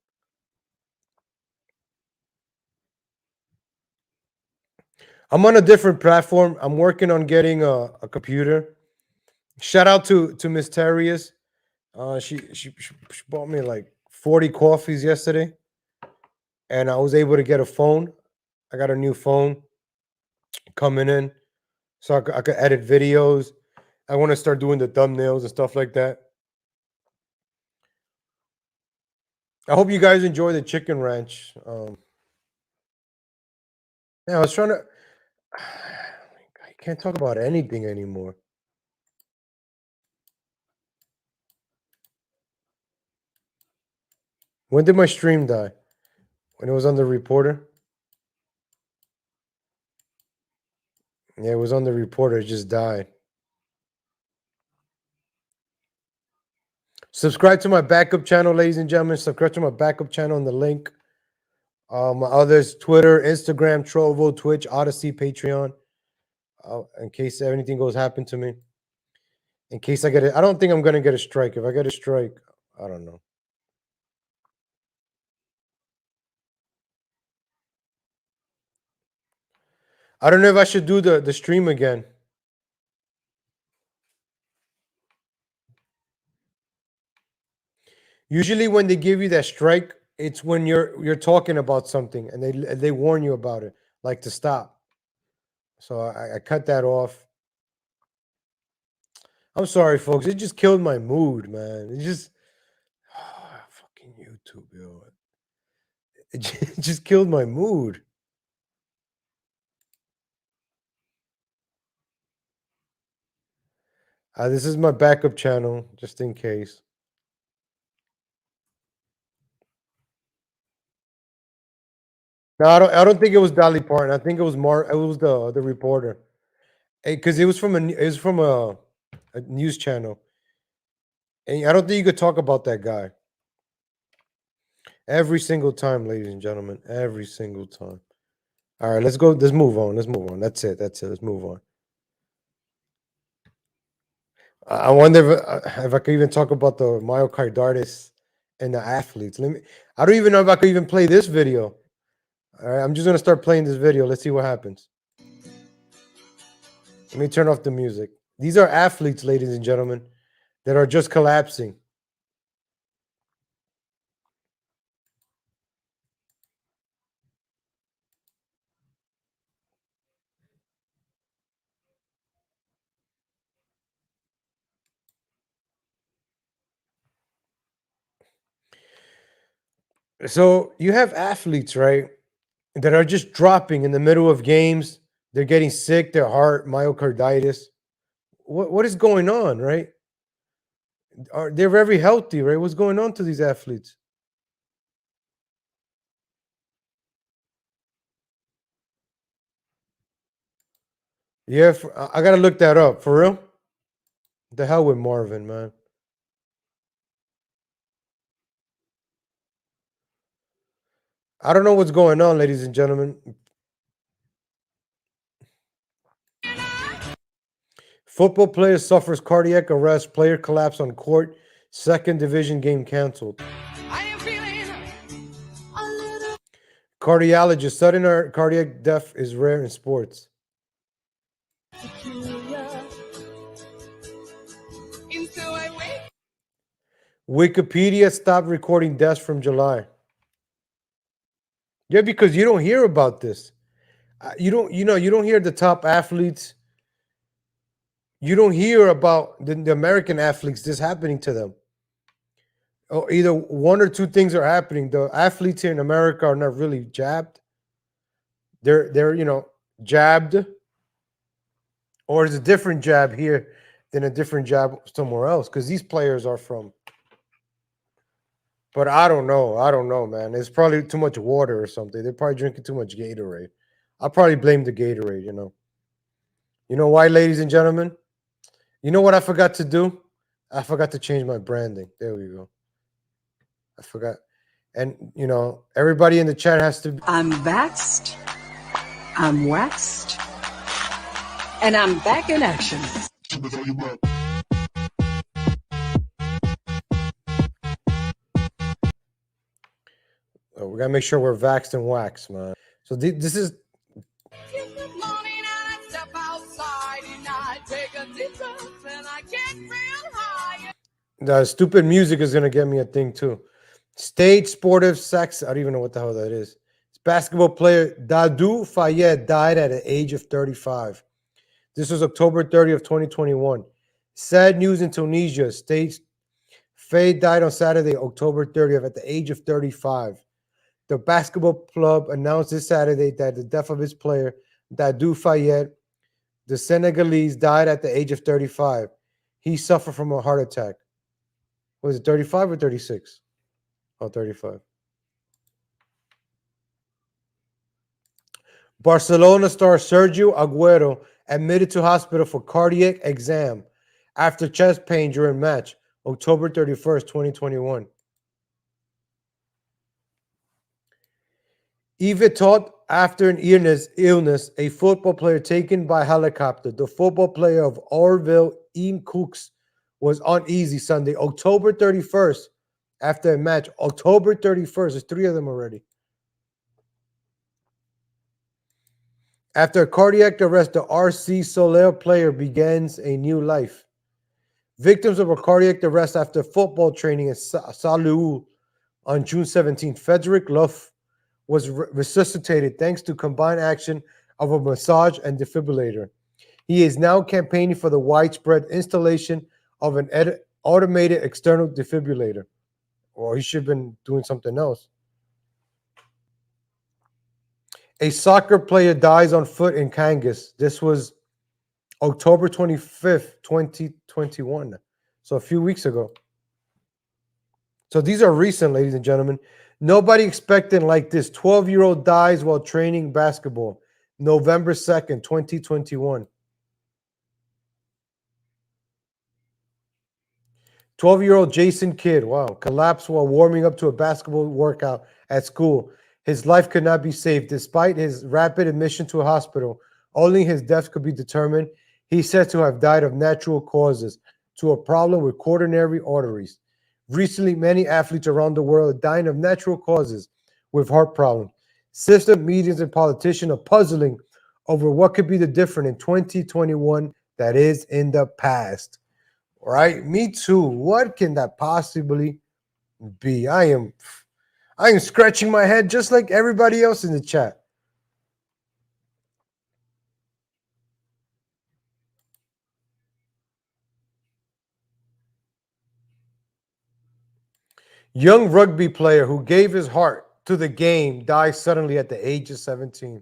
A: I'm on a different platform. I'm working on getting a computer. Shout out to Mysterious. She bought me like 40 coffees yesterday, and I was able to get a phone. I got a new phone coming in, so I could edit videos. I want to start doing the thumbnails and stuff like that. I hope you guys enjoy the chicken ranch. Yeah, I was trying to. I can't talk about anything anymore. When did my stream die? When it was on the reporter? Yeah, it was on the reporter. It just died. Subscribe to my backup channel, ladies and gentlemen. Subscribe to my backup channel in the link. My others: Twitter, Instagram, Trovo, Twitch, Odysee, Patreon. In case anything goes happen to me. In case I get it, I don't think I'm gonna get a strike. If I get a strike, I don't know. I don't know if I should do the stream again. Usually, when they give you that strike, it's when you're talking about something and they warn you about it, like to stop. So I cut that off. I'm sorry, folks. It just killed my mood, man. It just fucking YouTube, yo. It just killed my mood. This is my backup channel, just in case. No, I don't think it was Dolly Parton. I think it was It was the reporter, because it was from a news channel, and I don't think you could talk about that guy. Every single time, ladies and gentlemen, every single time. All right, let's go. Let's move on. Let's move on. That's it. That's it. Let's move on. I wonder if I could even talk about the myocarditis and the athletes. I don't even know if I could even play this video. All right, I'm just gonna start playing this video. Let's see what happens. Let me turn off the music. These are athletes, ladies and gentlemen, that are just collapsing. So you have athletes, right, that are just dropping in the middle of games. They're getting sick, their heart, myocarditis. What is going on, right? They're very healthy, right? What's going on to these athletes? Yeah, I gotta look that up. For real? The hell with Marvin, man. I don't know what's going on, ladies and gentlemen. Football player suffers cardiac arrest. Player collapse on court. Second division game canceled. Cardiologist. Sudden cardiac death is rare in sports. Wikipedia stopped recording deaths from July. Yeah, because you don't hear about this. You don't hear the top athletes. You don't hear about the American athletes this happening to them. Oh, either one or two things are happening. The athletes here in America are not really jabbed. They're jabbed, or it's a different jab here than a different jab somewhere else, because these players are from. But I don't know, man. It's probably too much water or something. They're probably drinking too much Gatorade. I'll probably blame the Gatorade, You know why, ladies and gentlemen? You know what I forgot to do? I forgot to change my branding. There we go. I forgot. And, everybody in the chat has to be.
H: I'm vaxxed. I'm waxed. And I'm back in action.
A: Oh, we got to make sure we're vaxxed and waxed, man. So this is. The stupid music is going to get me a thing, too. State sportive sex. I don't even know what the hell that is. Basketball player Dadou Fayed died at the age of 35. This was October 30th, 2021. Sad news in Tunisia. Fayed died on Saturday, October 30th, at the age of 35. The basketball club announced this Saturday that the death of its player, Dadou Fayed, the Senegalese, died at the age of 35. He suffered from a heart attack. Was it 35 or 36? Oh, 35. Barcelona star Sergio Aguero admitted to hospital for cardiac exam after chest pain during match, October 31st, 2021. Eva taught after an illness, a football player taken by helicopter. The football player of Orville Ian Cooks was uneasy Sunday, October 31st, after a match. October 31st, there's 3 of them already. After a cardiac arrest, the RC Soleil player begins a new life. Victims of a cardiac arrest after football training in Salou on June 17th. Frederick Luff was resuscitated thanks to combined action of a massage and defibrillator. He is now campaigning for the widespread installation of an automated external defibrillator. Or he should have been doing something else. A soccer player dies on foot in Kangas. This was October 25th, 2021. So a few weeks ago. So these are recent, ladies and gentlemen. Nobody expecting like this. 12-year-old dies while training basketball. November 2nd, 2021. 12-year-old Jason Kidd, collapsed while warming up to a basketball workout at school. His life could not be saved. Despite his rapid admission to a hospital, only his death could be determined. He's said to have died of natural causes to a problem with coronary arteries. Recently, many athletes around the world are dying of natural causes with heart problems. System, medians, and politicians are puzzling over what could be the difference in 2021 that is in the past. Right? Me too. What can that possibly be? I am scratching my head just like everybody else in the chat. Young rugby player who gave his heart to the game dies suddenly at the age of 17.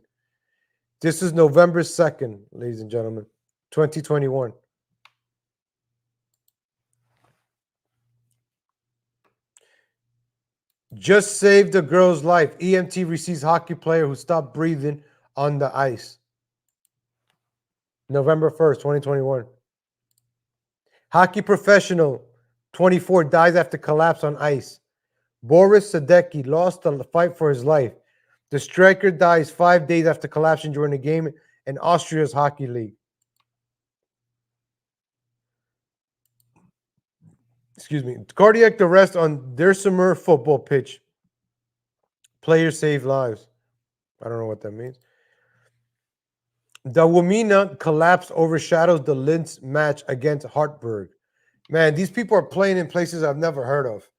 A: This is November 2nd, ladies and gentlemen, 2021. Just saved a girl's life. EMT receives hockey player who stopped breathing on the ice. November 1st, 2021. Hockey professional, 24, dies after collapse on ice. Boris Sadecki lost the fight for his life. The striker dies 5 days after collapsing during a game in Austria's hockey league. excuse me, cardiac arrest on Dersimer football pitch. Players save lives. I don't know what that means. The Womena collapse overshadows the Linz match against Hartberg. Man, these people are playing in places I've never heard of.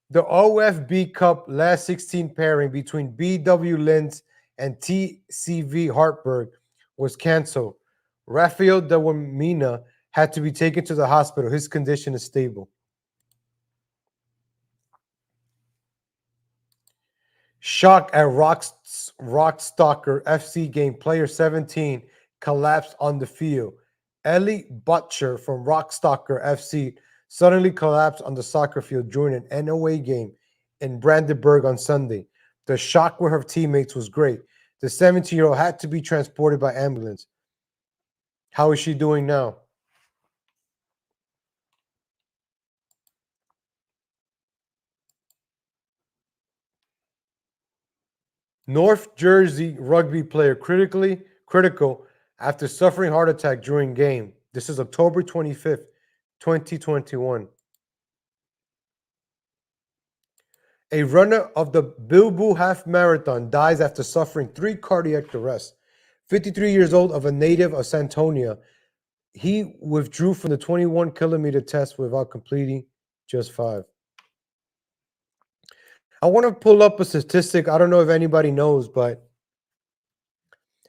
A: The OFB Cup last 16 pairing between BW Linz and TCV Hartberg was canceled. Rafael De Womena had to be taken to the hospital. His condition is stable. Shock at Rockstalker FC game. Player 17 collapsed on the field. Ellie Butcher from Rockstalker FC suddenly collapsed on the soccer field during an NOA game in Brandenburg on Sunday. The shock with her teammates was great. The 17-year-old had to be transported by ambulance. How is she doing now? North Jersey rugby player critical after suffering heart attack during game. This is October 25th, 2021. A runner of the Bilbao Half Marathon dies after suffering 3 cardiac arrests. 53 years old, of a native of Santonia, he withdrew from the 21-kilometer test without completing just 5. I want to pull up a statistic. I don't know if anybody knows, but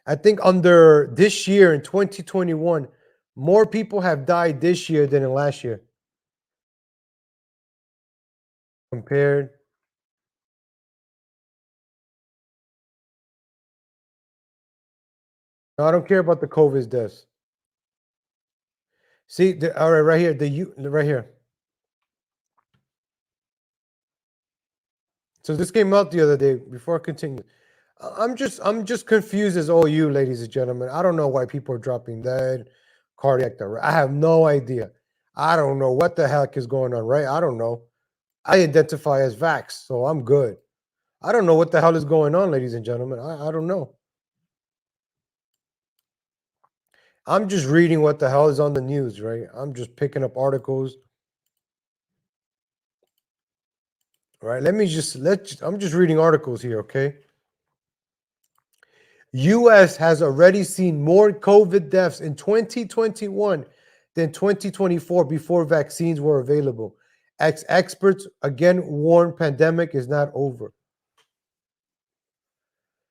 A: I think under this year in 2021, more people have died this year than in last year. Compared. No, I don't care about the COVID deaths. See, all right, right here, right here. So this came out the other day. Before I continue, I'm just confused as all you, ladies and gentlemen. I don't know why people are dropping dead, cardiac arrest. I have no idea. I don't know what the heck is going on, right? I don't know. I identify as vax, so I'm good. I don't know what the hell is going on, ladies and gentlemen. I don't know. I'm just reading what the hell is on the news, right? I'm just picking up articles. Right? I'm just reading articles here, okay? US has already seen more COVID deaths in 2021 than 2024 before vaccines were available. Experts again warn pandemic is not over.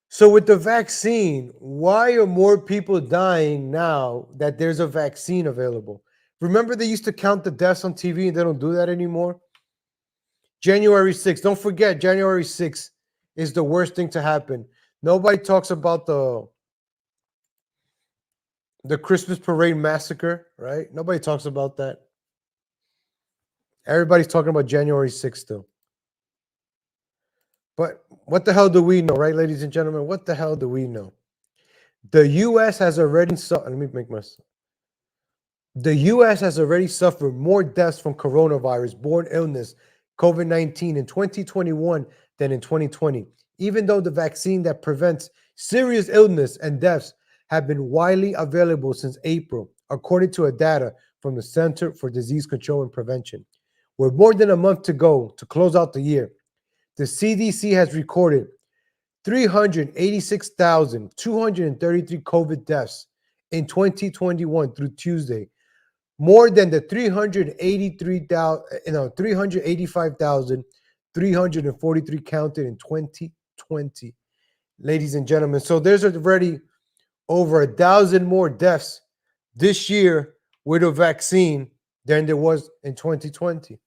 A: So with the vaccine, why are more people dying now that there's a vaccine available? Remember they used to count the deaths on TV and they don't do that anymore? January 6th. Don't forget, January 6th is the worst thing to happen. Nobody talks about the Christmas parade massacre, right? Nobody talks about that. Everybody's talking about January 6th still. But what the hell do we know, right, ladies and gentlemen? What the hell do we know? The U.S. has already The U.S. has already suffered more deaths from coronavirus-borne illness, COVID-19, in 2021 than in 2020, even though the vaccine that prevents serious illness and deaths have been widely available since April, according to data from the Center for Disease Control and Prevention. With more than a month to go to close out the year, the CDC has recorded 386,233 COVID deaths in 2021 through Tuesday, more than the 385,343 counted in 2020, ladies and gentlemen. So there's already over 1,000 more deaths this year with a vaccine than there was in 2020.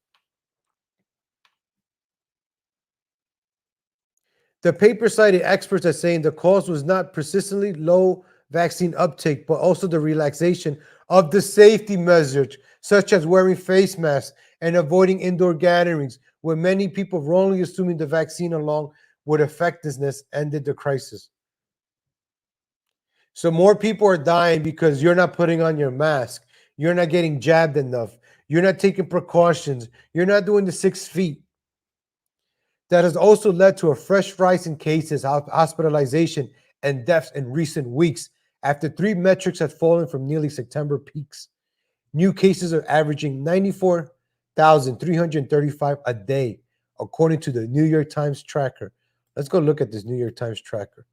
A: The paper cited experts as saying the cause was not persistently low vaccine uptake, but also the relaxation of the safety measures, such as wearing face masks and avoiding indoor gatherings, with many people wrongly assuming the vaccine along with effectiveness ended the crisis. So more people are dying because you're not putting on your mask, you're not getting jabbed enough, you're not taking precautions, you're not doing the 6 feet. That has also led to a fresh rise in cases, hospitalization, and deaths in recent weeks after 3 metrics had fallen from nearly September peaks. New cases are averaging 94 1,335 a day, according to the New York Times tracker. Let's go look at this New York Times tracker.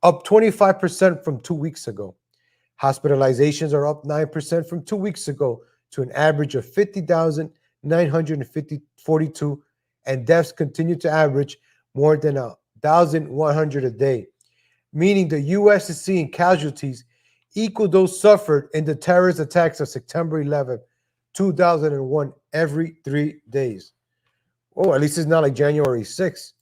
A: Up 25% from 2 weeks ago. Hospitalizations are up 9% from 2 weeks ago to an average of 50,942, and deaths continue to average more than 1,100 a day, meaning the U.S. is seeing casualties equal those suffered in the terrorist attacks of September 11th, 2001 every 3 days. Oh, at least it's not like January 6th.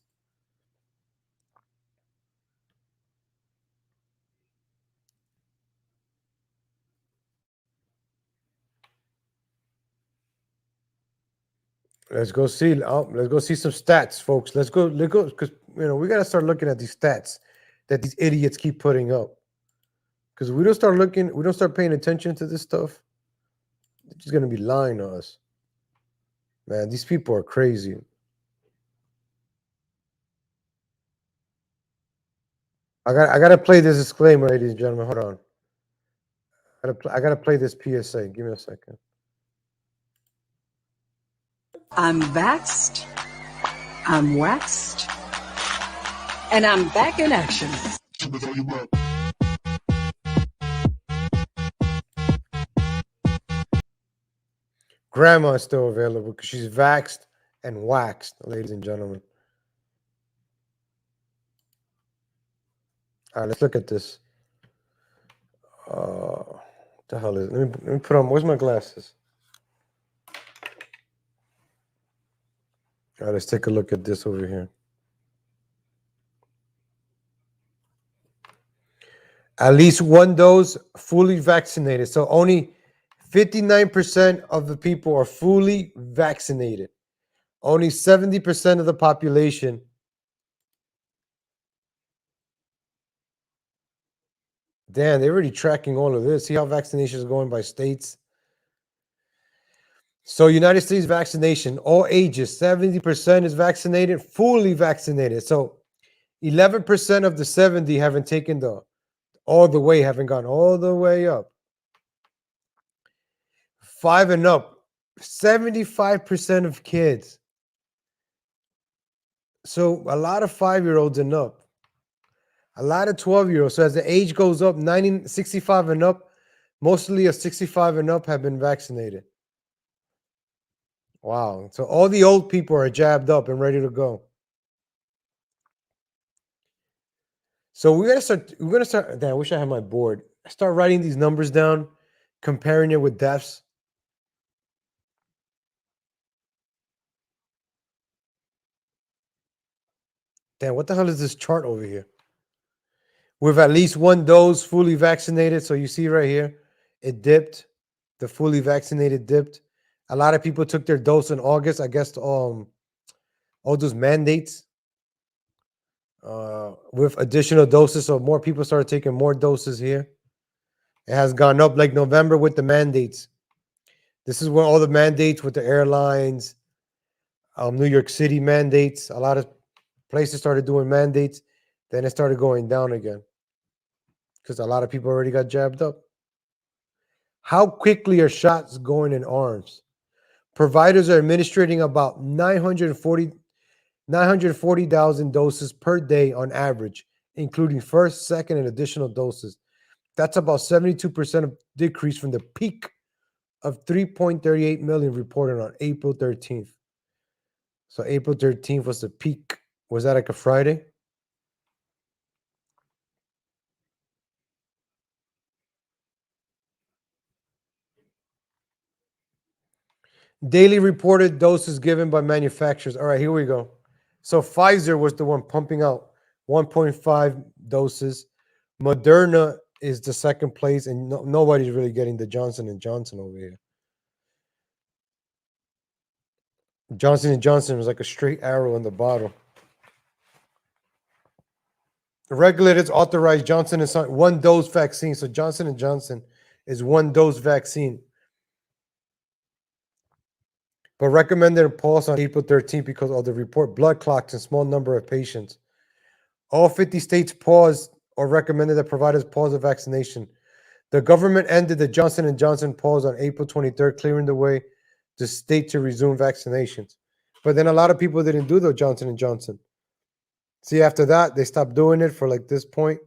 A: Let's go see. Let's go see some stats, folks. Let's go, because we gotta start looking at these stats that these idiots keep putting up. Because we don't start paying attention to this stuff, they're just gonna be lying to us. Man, these people are crazy. I gotta play this disclaimer, ladies and gentlemen. Hold on. I gotta play this PSA. Give me a second.
H: I'm vaxxed, I'm waxed, and I'm back in action.
A: Grandma is still available because she's vaxxed and waxed, ladies and gentlemen. All right, let's look at this. What the hell is it? Let me put on. Where's my glasses? All right, let's take a look at this over here. At least one dose fully vaccinated. So only 59% of the people are fully vaccinated. Only 70% of the population. Damn, they're already tracking all of this. See how vaccination is going by states? So United States vaccination, all ages, 70% is vaccinated, fully vaccinated. So 11% of the 70 haven't taken haven't gone all the way up. 5 and up, 75% of kids. So a lot of 5-year-olds and up. A lot of 12-year-olds. So as the age goes up, 65 and up, mostly of 65 and up have been vaccinated. Wow. So all the old people are jabbed up and ready to go. So we're gonna start. Damn, I wish I had my board. Start writing these numbers down, comparing it with deaths. Damn, what the hell is this chart over here? With at least one dose fully vaccinated. So you see right here, it dipped. The fully vaccinated dipped. A lot of people took their dose in August. I guess all those mandates with additional doses. So more people started taking more doses here. It has gone up like November with the mandates. This is where all the mandates with the airlines, New York City mandates. A lot of places started doing mandates. Then it started going down again because a lot of people already got jabbed up. How quickly are shots going in arms? Providers are administering about 940,000 doses per day on average, including first, second, and additional doses. That's about 72% of decrease from the peak of 3.38 million reported on April 13th. So April 13th was the peak. Was that like a Friday? Daily reported doses given by manufacturers. All right, here we go. So Pfizer was the one pumping out 1.5 doses. Moderna is the second place, and nobody's really getting the Johnson & Johnson over here. Johnson & Johnson was like a straight arrow in the bottom. The regulators authorized Johnson & Johnson one-dose vaccine. So Johnson & Johnson is one-dose vaccine. But recommended a pause on April 13th because of the report blood clots in small number of patients. All 50 states paused or recommended that providers pause the vaccination. The government ended the Johnson & Johnson pause on April 23rd, clearing the way the state to resume vaccinations. But then a lot of people didn't do the Johnson & Johnson. See, after that, they stopped doing it for like this point.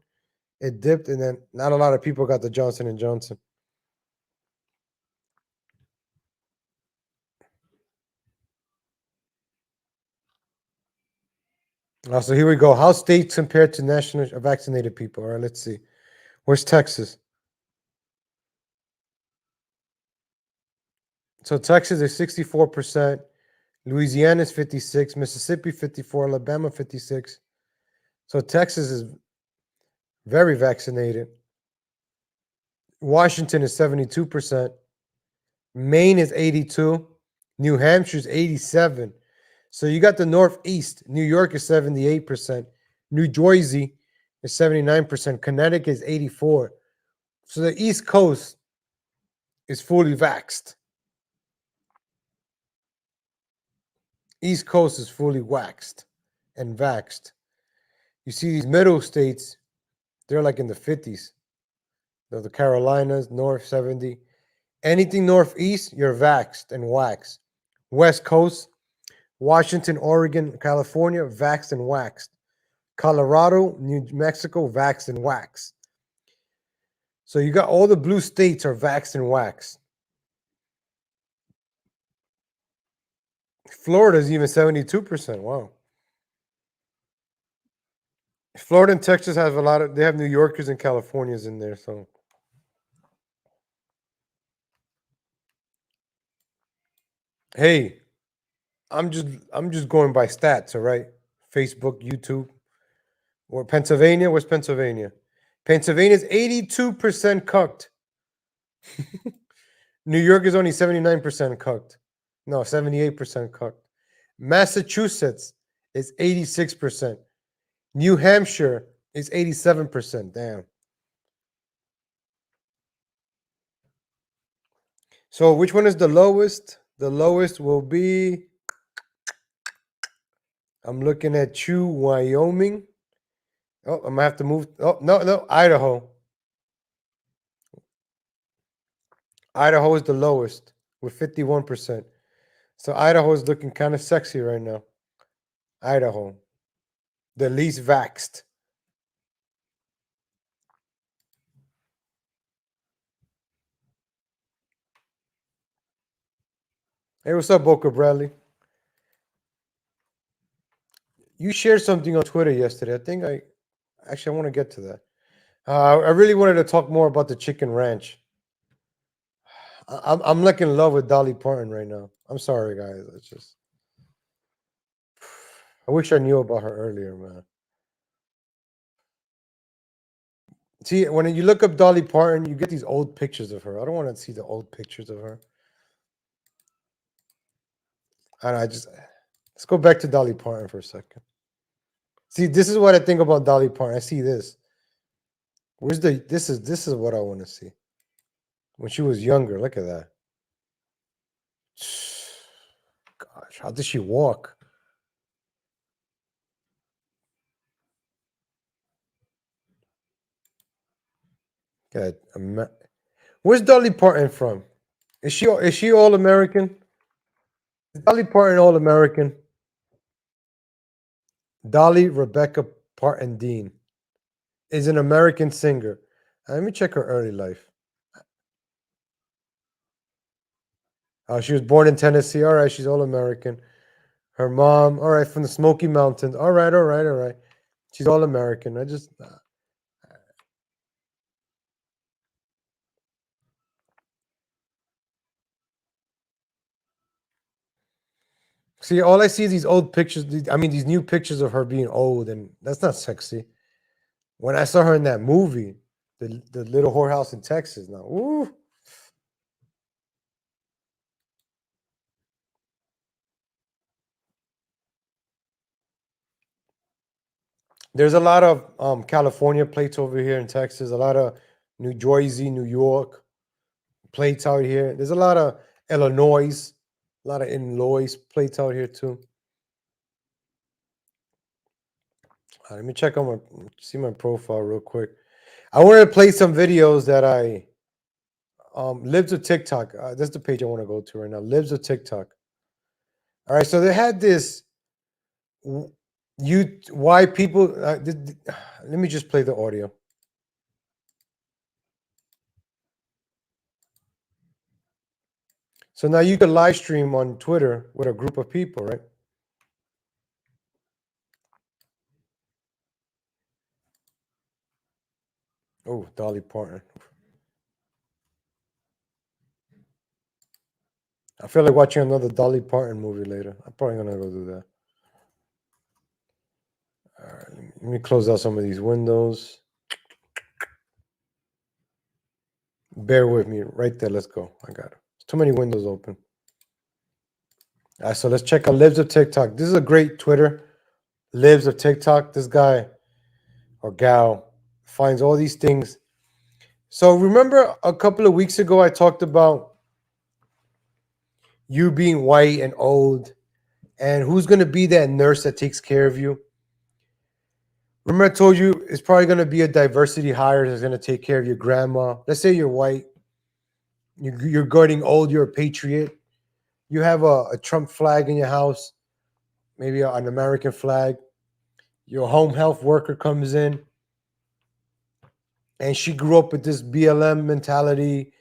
A: It dipped, and then not a lot of people got the Johnson & Johnson. So here we go. How states compared to national vaccinated people? All right, let's see. Where's Texas? So Texas is 64%. Louisiana is 56. Mississippi 54. Alabama 56. So Texas is very vaccinated. Washington is 72%. Maine is 82. New Hampshire is 87. So you got the Northeast. New York is 78%. New Jersey is 79%. Connecticut is 84. So the East Coast is fully vaxxed. East Coast is fully waxed and vaxxed. You see these middle states, they're like in the 50s. The Carolinas, North 70. Anything Northeast, you're vaxxed and waxed. West Coast, Washington, Oregon, California, vaxxed and waxed. Colorado, New Mexico, vaxxed and waxed. So you got all the blue states are vaxxed and waxed. Florida is even 72%. Wow. Florida and Texas have a lot of, they have New Yorkers and Californians in there. So hey, I'm just going by stats, all right? Facebook, YouTube. Or Pennsylvania. Where's Pennsylvania? Pennsylvania is 82% cucked. New York is only 79% cucked. No, 78% cucked. Massachusetts is 86%. New Hampshire is 87%. Damn. So which one is the lowest? The lowest will be, I'm looking at Wyoming. Oh, I'm gonna have to move. Oh, no, Idaho. Idaho is the lowest with 51%. So Idaho is looking kind of sexy right now. Idaho, the least vaxxed. Hey, what's up, Boca Bradley? You shared something on Twitter yesterday. I want to get to that. I really wanted to talk more about the Chicken Ranch. I'm like in love with Dolly Parton right now. I'm sorry, guys. It's just, I wish I knew about her earlier, man. See, when you look up Dolly Parton, you get these old pictures of her. I don't want to see the old pictures of her. And let's go back to Dolly Parton for a second. See, this is what I think about Dolly Parton. I see this. This is what I want to see. When she was younger, look at that. Gosh, how does she walk? God, where's Dolly Parton from? Is she all American? Is Dolly Parton all American? Dolly Rebecca Parton Dean is an American singer. Let me check her early life. She was born in Tennessee. All right, she's all American. Her mom, all right, from the Smoky Mountains. All right. She's all American. See, all I see is these old pictures. These new pictures of her being old, and that's not sexy. When I saw her in that movie, the Little Whorehouse in Texas, now, ooh. There's a lot of California plates over here in Texas, a lot of New Jersey, New York plates out here. There's a lot of Illinois plates out here too. Let me check see my profile real quick. I wanted to play some videos that I Libs of TikTok. That's the page I want to go to right now. Libs of TikTok. All right, so they had this. Why people? Let me just play the audio. So now you can live stream on Twitter with a group of people, right? Oh, Dolly Parton. I feel like watching another Dolly Parton movie later. I'm probably gonna go do that. All right, let me close out some of these windows. Bear with me, right there. Let's go. I got it. There's too many windows open. All right, so let's check out Libs of TikTok. This is a great Twitter. Libs of TikTok. This guy or gal finds all these things. So remember a couple of weeks ago I talked about you being white and old and who's going to be that nurse that takes care of you. Remember I told you it's probably going to be a diversity hire that's going to take care of your grandma. Let's say you're white. You're getting old. You're a patriot. You have a Trump flag in your house, maybe an American flag. Your home health worker comes in and she grew up with this BLM mentality,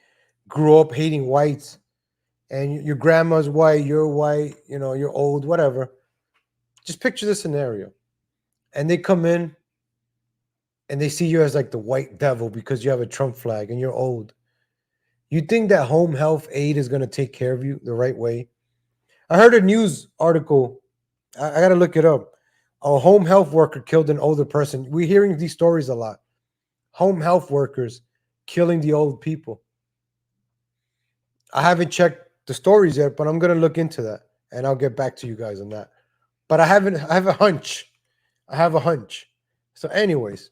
A: grew up hating whites, and your grandma's white, you're white, you're old, whatever. Just picture the scenario. And they come in and they see you as like the white devil because you have a Trump flag and you're old. You think that home health aide is going to take care of you the right way? I heard a news article. I got to look it up. A home health worker killed an older person. We're hearing these stories a lot. Home health workers killing the old people. I haven't checked the stories yet, but I'm going to look into that and I'll get back to you guys on that. But I have a hunch. I have a hunch. So anyways,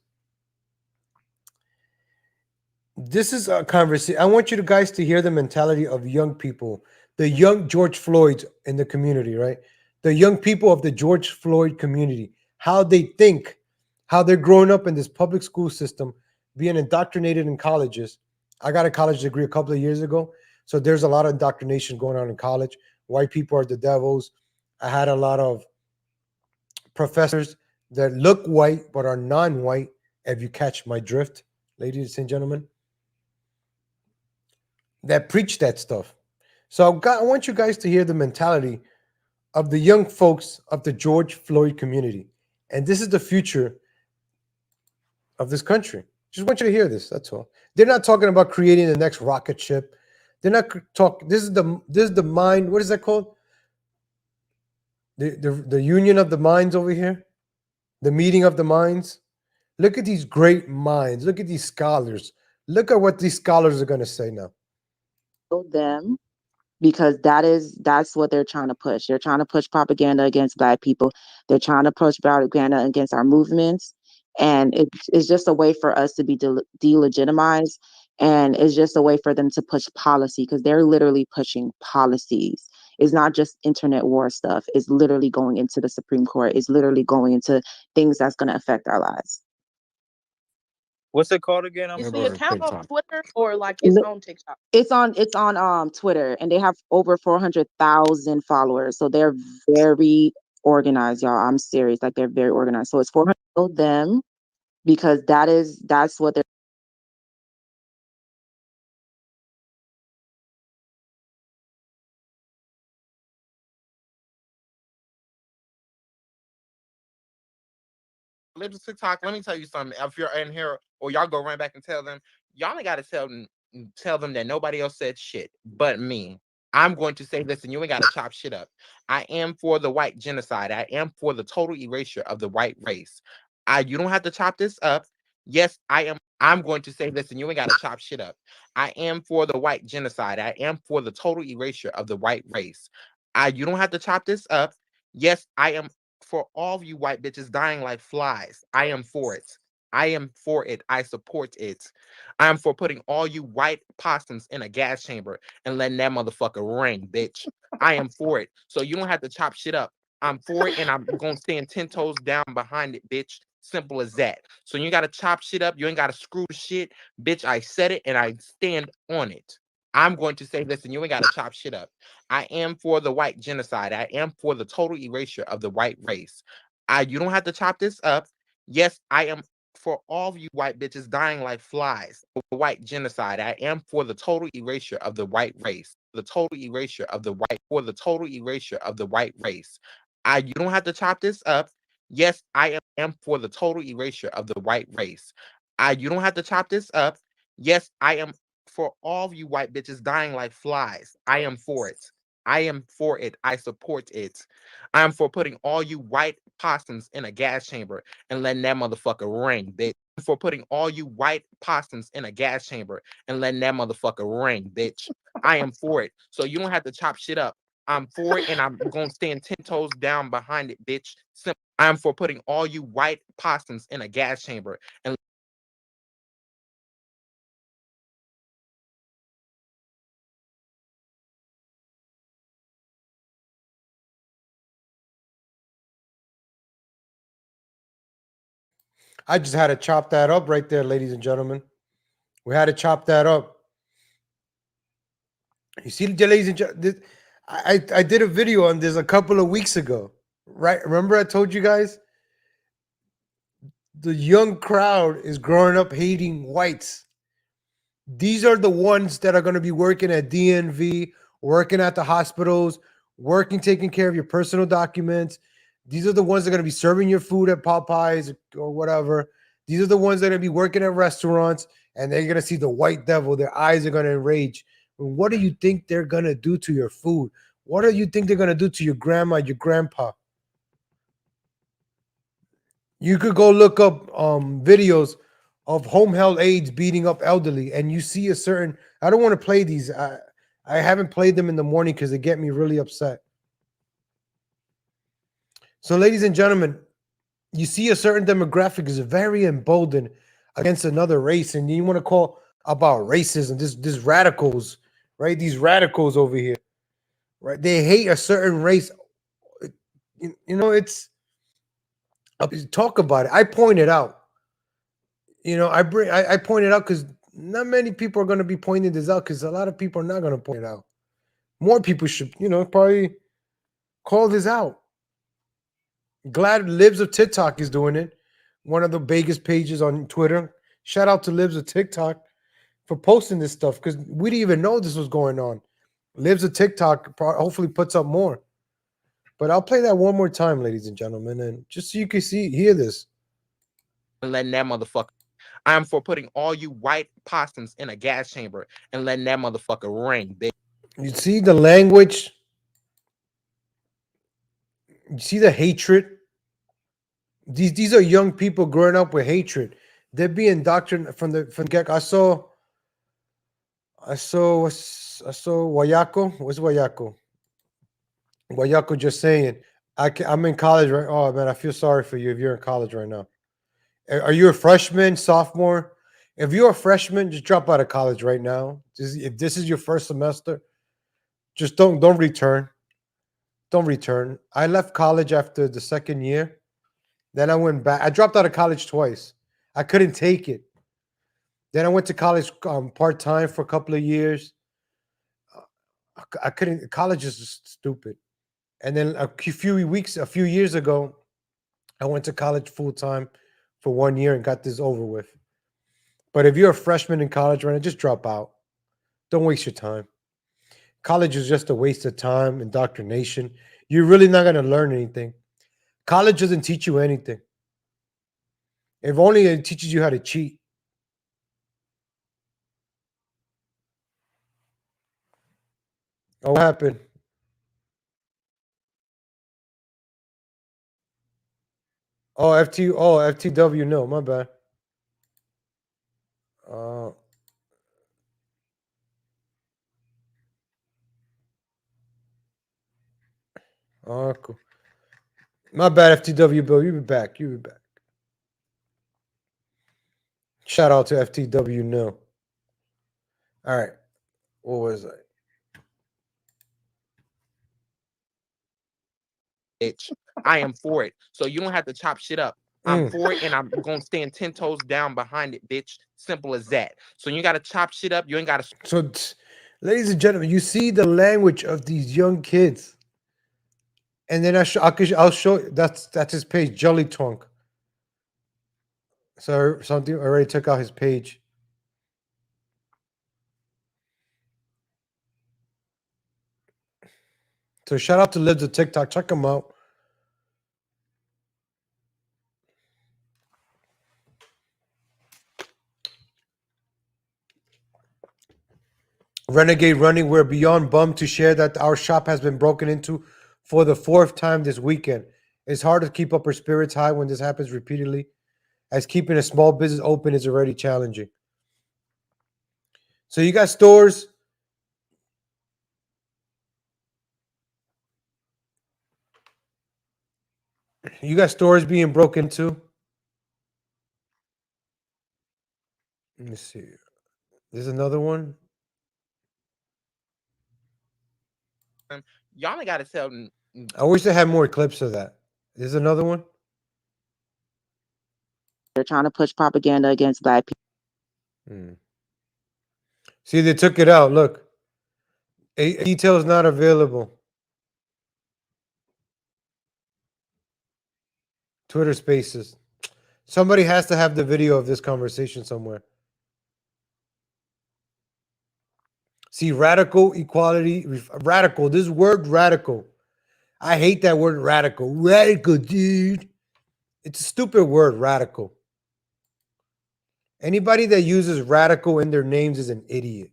A: this is a conversation. I want you guys to hear the mentality of young people, the young George Floyds in the community, right? The young people of the George Floyd community, how they think, how they're growing up in this public school system, being indoctrinated in colleges. I got a college degree a couple of years ago. So there's a lot of indoctrination going on in college. White people are the devils. I had a lot of professors that look white but are non-white, if you catch my drift, ladies and gentlemen, that preach that stuff. So I want you guys to hear the mentality of the young folks of the George Floyd community. And this is the future of this country. Just want you to hear this. That's all. They're not talking about creating the next rocket ship. They're not talking. This is the mind. What is that called? The union of the minds over here. The meeting of the minds. Look at these great minds. Look at these scholars. Look at what these scholars are going to say now.
O: Them, because that's what they're trying to push. They're trying to push propaganda against Black people. They're trying to push propaganda against our movements, and it's just a way for us to be delegitimized, and it's just a way for them to push policy, because they're literally pushing policies. It's not just internet war stuff. It's literally going into the Supreme Court. It's literally going into things that's going to affect our lives.
E: What's it called again?
P: Is the account on Twitter or like it's on TikTok?
O: It's on Twitter, and they have over 400,000 followers. So they're very organized, y'all. I'm serious. Like, they're very organized. So it's 400 of them, because that's what they're.
E: Libs of TikTok, let me tell you something. If you're in here or y'all go run back and tell them, y'all ain't gotta tell them that nobody else said shit but me. I'm going to say this and you ain't gotta chop shit up. I am for the white genocide. I am for the total erasure of the white race. You don't have to chop this up. Yes, I am. I'm going to say this and you ain't gotta chop shit up. I am for the white genocide. I am for the total erasure of the white race. You don't have to chop this up. Yes, I am for all of you white bitches dying like flies. I am for it. I am for it. I support it. I am for putting all you white possums in a gas chamber and letting that motherfucker ring, bitch. I am for it. So you don't have to chop shit up. I'm for it, and I'm gonna stand 10 toes down behind it, bitch. Simple as that. So you gotta chop shit up. You ain't gotta screw the shit, bitch. I said it, and I stand on it. I'm going to say this, and you ain't got to chop shit up. I am for the white genocide. I am for the total erasure of the white race. You don't have to chop this up. Yes, I am for all of you white bitches dying like flies. The white genocide. I am for the total erasure of the white race. The total erasure of the white for the total erasure of the white race. You don't have to chop this up. Yes, I am for the total erasure of the white race. You don't have to chop this up. Yes, I am for all of you white bitches dying like flies. I am for it. I am for it. I support it. I am for putting all you white possums in a gas chamber and letting that motherfucker ring, bitch. I'm for putting all you white possums in a gas chamber and letting that motherfucker ring, bitch. I am for it. So you don't have to chop shit up. I'm for it, and I'm gonna stand 10 toes down behind it, bitch. I'm for putting all you white possums in a gas chamber and
A: I just had to chop that up right there, ladies and gentlemen. We had to chop that up. You see, ladies and gentlemen, I did a video on this a couple of weeks ago, right? Remember I told you guys the young crowd is growing up hating whites. These are the ones that are going to be working at DNV, working at the hospitals, working, taking care of your personal documents. These are the ones that are going to be serving your food at Popeyes or whatever. These are the ones that are going to be working at restaurants, and they're going to see the white devil. Their eyes are going to enrage. What do you think they're going to do to your food? What do you think they're going to do to your grandma, your grandpa? You could go look up videos of home health aides beating up elderly, and you see a certain. I don't want to play these. I haven't played them in the morning because they get me really upset. So, ladies and gentlemen, you see a certain demographic is very emboldened against another race, and you want to call about racism. This radicals, right? These radicals over here, right? They hate a certain race. You know, it's talk about it. I point it out. You know, I point it out because not many people are going to be pointing this out because a lot of people are not going to point it out. More people should, probably call this out. Glad Libs of TikTok is doing it. One of the biggest pages on Twitter. Shout out to Libs of TikTok for posting this stuff because we didn't even know this was going on. Libs of TikTok hopefully puts up more. But I'll play that one more time, ladies and gentlemen, and just so you can hear this.
E: Letting that motherfucker. I'm for putting all you white possums in a gas chamber and letting that motherfucker ring, bitch.
A: You see the language? You see the hatred? These are young people growing up with hatred. They're being indoctrinated from get. I saw Guayaco. What's Guayaco? Guayaco just saying, I'm in college right. Oh man, I feel sorry for you if you're in college right now. Are you a freshman, sophomore? If you're a freshman, just drop out of college right now. If this is your first semester, just don't return. Don't return. I left college after the second year. Then I went back. I dropped out of college twice. I couldn't take it. Then I went to college part-time for a couple of years. I couldn't. College is just stupid. And then a few years ago, I went to college full-time for 1 year and got this over with. But if you're a freshman in college right now, just drop out. Don't waste your time. College is just a waste of time, indoctrination. You're really not going to learn anything. College doesn't teach you anything. If only it teaches you how to cheat. Oh, what happened? Oh, FTW, no, my bad. Oh, cool. My bad, FTW, Bill. You be back. You be back. Shout out to FTW, no. All right. What was I?
E: Bitch. I am for it. So you don't have to chop shit up. I'm for it, and I'm gonna stand 10 toes down behind it, bitch. Simple as that. So you gotta chop shit up. You ain't gotta.
A: So Ladies and gentlemen, you see the language of these young kids. And then I'll show you. That's his page, Jolly Tonk. So something already took out his page. So shout out to Lives of TikTok. Check him out. Renegade Running, we're beyond bummed to share that our shop has been broken into for the 4th time this weekend. It's hard to keep up our spirits high when this happens repeatedly, as keeping a small business open is already challenging. So you got stores. You got stores being broken into. Let me see. There's another one.
E: Y'all ain't got to tell them.
A: I wish they had more clips of that. There's another one.
O: They're trying to push propaganda against Black people.
A: See, they took it out. Look. Details not available. Twitter Spaces. Somebody has to have the video of this conversation somewhere. See, radical equality, radical. This word radical. I hate that word radical. Radical, dude. It's a stupid word, radical. Anybody that uses radical in their names is an idiot.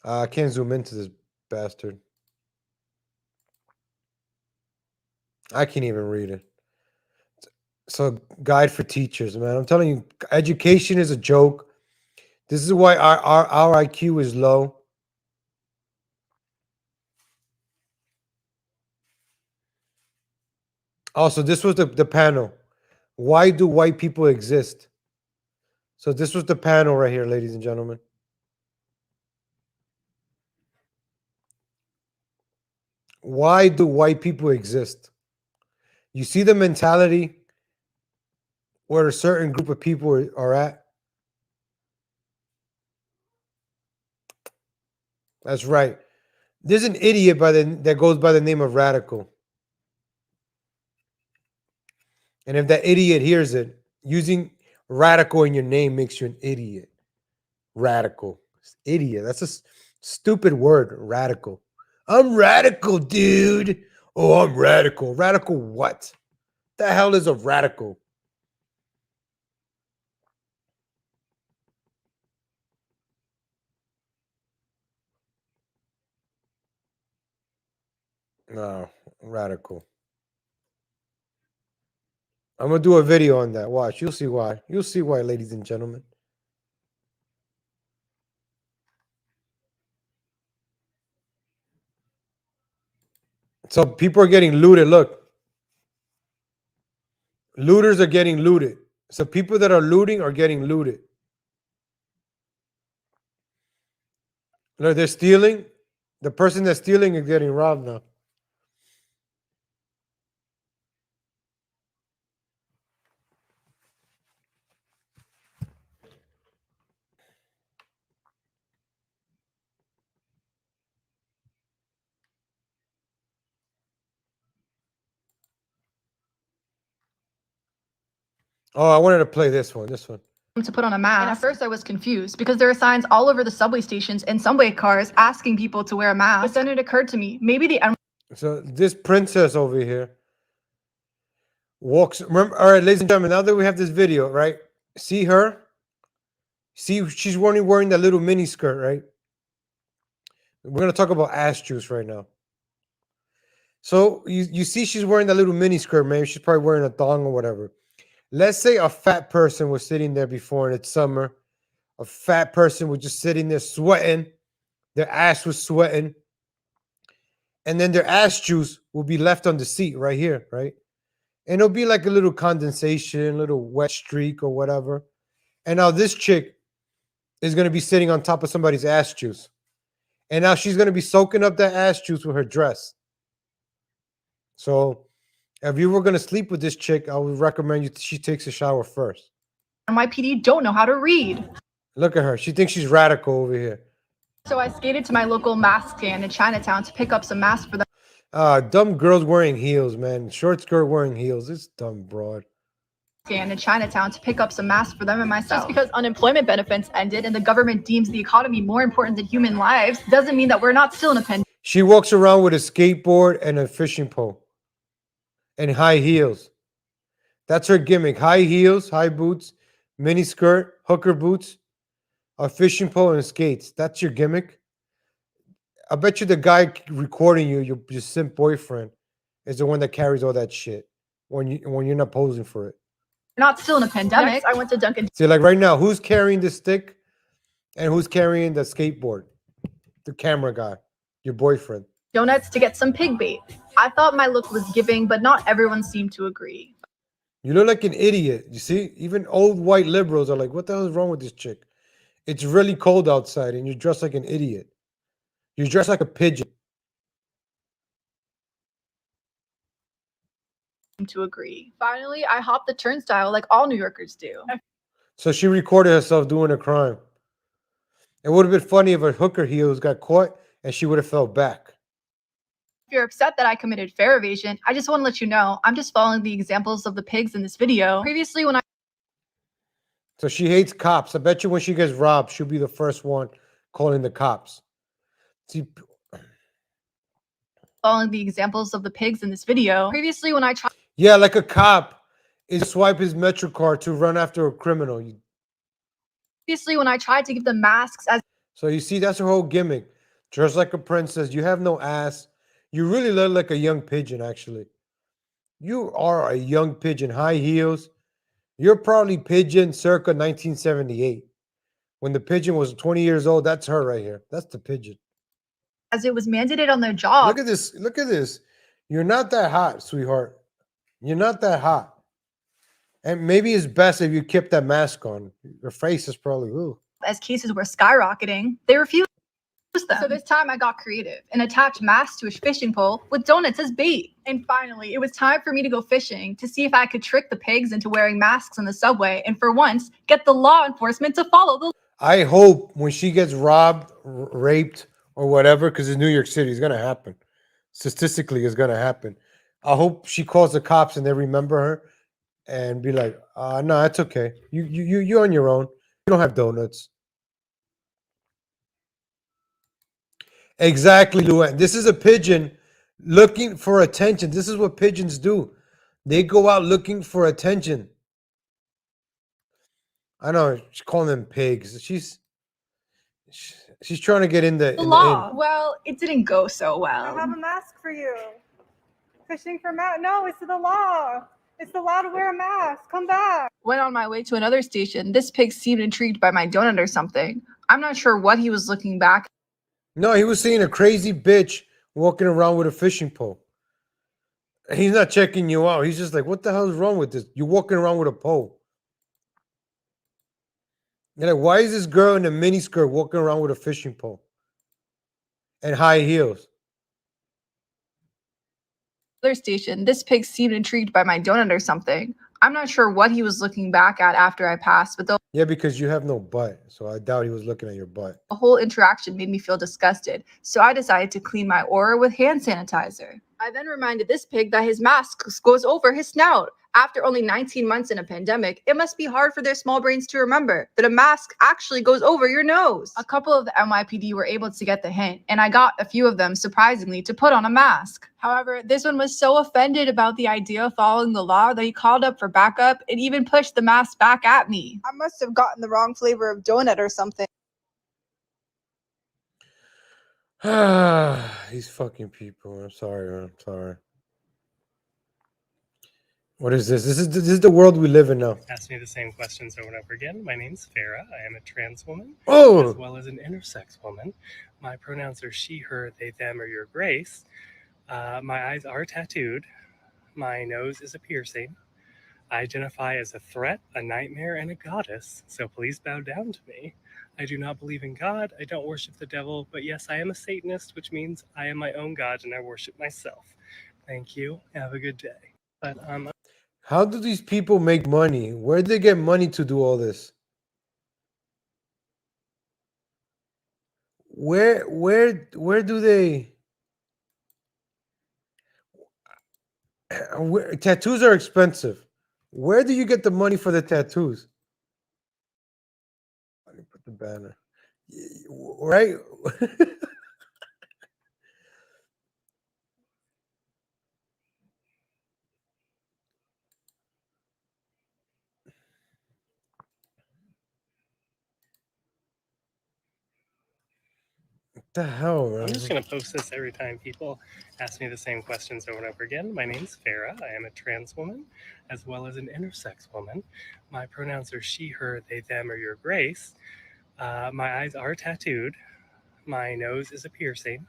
A: I can't zoom into this bastard. I can't even read it. So, guide for teachers, man. I'm telling you, education is a joke. This is why our IQ is low. Also, this was the panel. Why do white people exist? So this was the panel right here, ladies and gentlemen. Why do white people exist? You see the mentality where a certain group of people are at? That's right. There's an idiot that goes by the name of Radical. And if that idiot hears it, using radical in your name makes you an idiot. Radical. Idiot. That's a stupid word, radical. I'm radical, dude. Oh, I'm radical. Radical what? The hell is a radical? No, radical. I'm going to do a video on that. Watch. You'll see why. You'll see why, ladies and gentlemen. So people are getting looted. Look. Looters are getting looted. So people that are looting are getting looted. Look, they're stealing. The person that's stealing is getting robbed now. Oh, I wanted to play this one. This one.
Q: To put on a mask. And at first I was confused because there are signs all over the subway stations and subway cars asking people to wear a mask. But then it occurred to me, maybe the
A: So this princess over here walks. Remember, all right, ladies and gentlemen, now that we have this video, right? See her? See, she's only wearing that little mini skirt, right? We're going to talk about ass juice right now. So you see she's wearing that little mini skirt, man. She's probably wearing a thong or whatever. Let's say a fat person was sitting there before and it's summer. A fat person was just sitting there sweating. Their ass was sweating. And then their ass juice will be left on the seat right here, right? And it'll be like a little condensation, a little wet streak or whatever. And now this chick is going to be sitting on top of somebody's ass juice. And now she's going to be soaking up that ass juice with her dress. So If you were gonna sleep with this chick, I would recommend you she takes a shower first.
Q: NYPD don't know how to read.
A: Look at her. She thinks she's radical over here.
Q: So I skated to my local mask stand in Chinatown to pick up some masks for them.
A: Dumb girls wearing heels, man. Short skirt wearing heels. It's dumb broad.
Q: In Chinatown to pick up some masks for them and myself. Just because unemployment benefits ended and the government deems the economy more important than human lives doesn't mean that we're not still in a pandemic.
A: She walks around with a skateboard and a fishing pole and high heels. That's her gimmick. High heels, high boots, mini skirt, hooker boots, a fishing pole, and skates. That's your gimmick. I bet you the guy recording you, your simp boyfriend, is the one that carries all that shit when you're not posing for it.
Q: Not still in a pandemic. Next, I went to Dunkin'.
A: See, like right now, who's carrying the stick and who's carrying the skateboard? The camera guy, your boyfriend.
Q: Donuts to get some pig bait. I thought my look was giving, but not everyone seemed to agree.
A: You look like an idiot. You see, even old white liberals are like, what the hell is wrong with this chick? It's really cold outside and you're dressed like an idiot. You're dressed like a pigeon.
Q: To agree. Finally, I hopped the turnstile like all New Yorkers do.
A: So she recorded herself doing a crime. It would have been funny if her hooker heels got caught and she would have fell back.
Q: If you're upset that I committed fare evasion, I just want to let you know I'm just following the examples of the pigs in this video. Previously, when I
A: So she hates cops. I bet you when she gets robbed, she'll be the first one calling the cops. See,
Q: following the examples of the pigs in this video. Previously, when I tried.
A: Yeah, like a cop is swipe his Metro card to run after a criminal.
Q: Previously, when I tried to give them masks as.
A: So you see, that's her whole gimmick. Dressed like a princess. You have no ass. You really look like a young pigeon, actually. You are a young pigeon. High heels. You're probably pigeon circa 1978. When the pigeon was 20 years old, that's her right here. That's the pigeon.
Q: As it was mandated on their job.
A: Look at this. Look at this. You're not that hot, sweetheart. You're not that hot. And maybe it's best if you kept that mask on. Your face is probably, ooh.
Q: As cases were skyrocketing, they refused them. So this time I got creative and attached masks to a fishing pole with donuts as bait. And finally, it was time for me to go fishing to see if I could trick the pigs into wearing masks on the subway and for once get the law enforcement to follow the.
A: I hope when she gets robbed, raped, or whatever, because it's New York City, it's going to happen. Statistically, it's going to happen. I hope she calls the cops and they remember her and be like, no, it's okay. You're on your own. You don't have donuts. Exactly, Luan. This is a pigeon looking for attention. This is what pigeons do. They go out looking for attention. I know she's calling them pigs. She's trying to get in the
Q: law. Well, it didn't go so well.
R: I have a mask for you. Fishing for mask? No, it's the law. It's the law to wear a mask. Come back.
Q: Went on my way to another station. This pig seemed intrigued by my donut or something. I'm not sure what he was looking back.
A: No, he was seeing a crazy bitch walking around with a fishing pole. He's not checking you out. He's just like, what the hell is wrong with this? You're walking around with a pole. You're like, why is this girl in a mini skirt walking around with a fishing pole and high heels?
Q: Other station. This pig seemed intrigued by my donut or something. I'm not sure what he was looking back at after I passed, but
A: yeah, because you have no butt, so I doubt he was looking at your butt.
Q: The whole interaction made me feel disgusted, so I decided to clean my aura with hand sanitizer. I then reminded this pig that his mask goes over his snout. After only 19 months in a pandemic, it must be hard for their small brains to remember that a mask actually goes over your nose. A couple of the NYPD were able to get the hint, and I got a few of them, surprisingly, to put on a mask. However, this one was so offended about the idea of following the law that he called up for backup and even pushed the mask back at me.
R: I must have gotten the wrong flavor of donut or something.
A: These fucking people. I'm sorry. What is this? This is the world we live in now.
S: Ask me the same questions over and over again. My name's Farah. I am a trans woman,
A: as
S: well as an intersex woman. My pronouns are she, her, they, them, or your grace. My eyes are tattooed. My nose is a piercing. I identify as a threat, a nightmare, and a goddess, so please bow down to me. I do not believe in God. I don't worship the devil, but yes, I am a Satanist, which means I am my own God and I worship myself. Thank you. Have a good day. But
A: How do these people make money? Where do they get money to do all this? Where do they? Tattoos are expensive. Where do you get the money for the tattoos? Let me put the banner. Right? What the hell, man?
S: I'm just going to post this every time people ask me the same questions over and over again. My name's Farah. I am a trans woman as well as an intersex woman. My pronouns are she, her, they, them, or your grace. My eyes are tattooed. My nose is a piercing.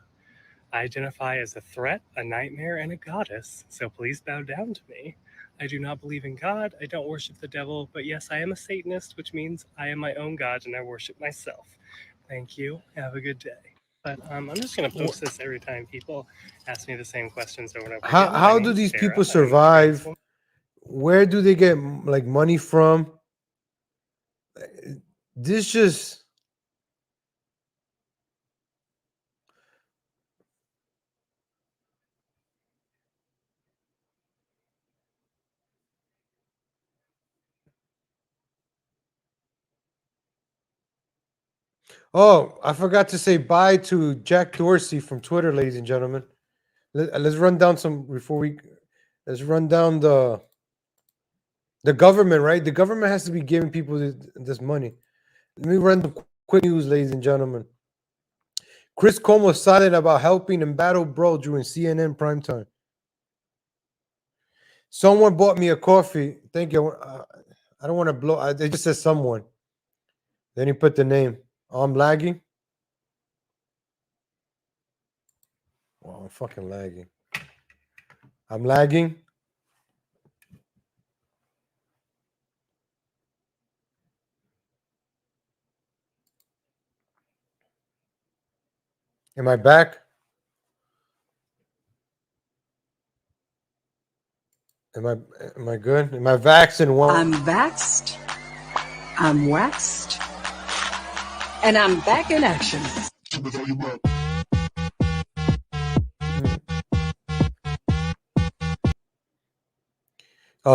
S: I identify as a threat, a nightmare, and a goddess, so please bow down to me. I do not believe in God. I don't worship the devil, but yes, I am a Satanist, which means I am my own God and I worship myself. Thank you. Have a good day. But I'm just going to post this every time people ask me the same questions over and over again.
A: How do these people survive? Where do they get like money from? This just Oh, I forgot to say bye to Jack Dorsey from Twitter, ladies and gentlemen. Let's run down some before we. Let's run down the government, right? The government has to be giving people this money. Let me run the quick news, ladies and gentlemen. Chris Cuomo silent about helping Embattled Bro during CNN primetime. Someone bought me a coffee. Thank you. I don't want to blow. It just says someone. Then he put the name. Oh, I'm lagging. Wow, I'm fucking lagging. I'm lagging. Am I back? Am I good? Am I vaxxed?
H: I'm vaxxed. I'm waxed. And I'm back in action.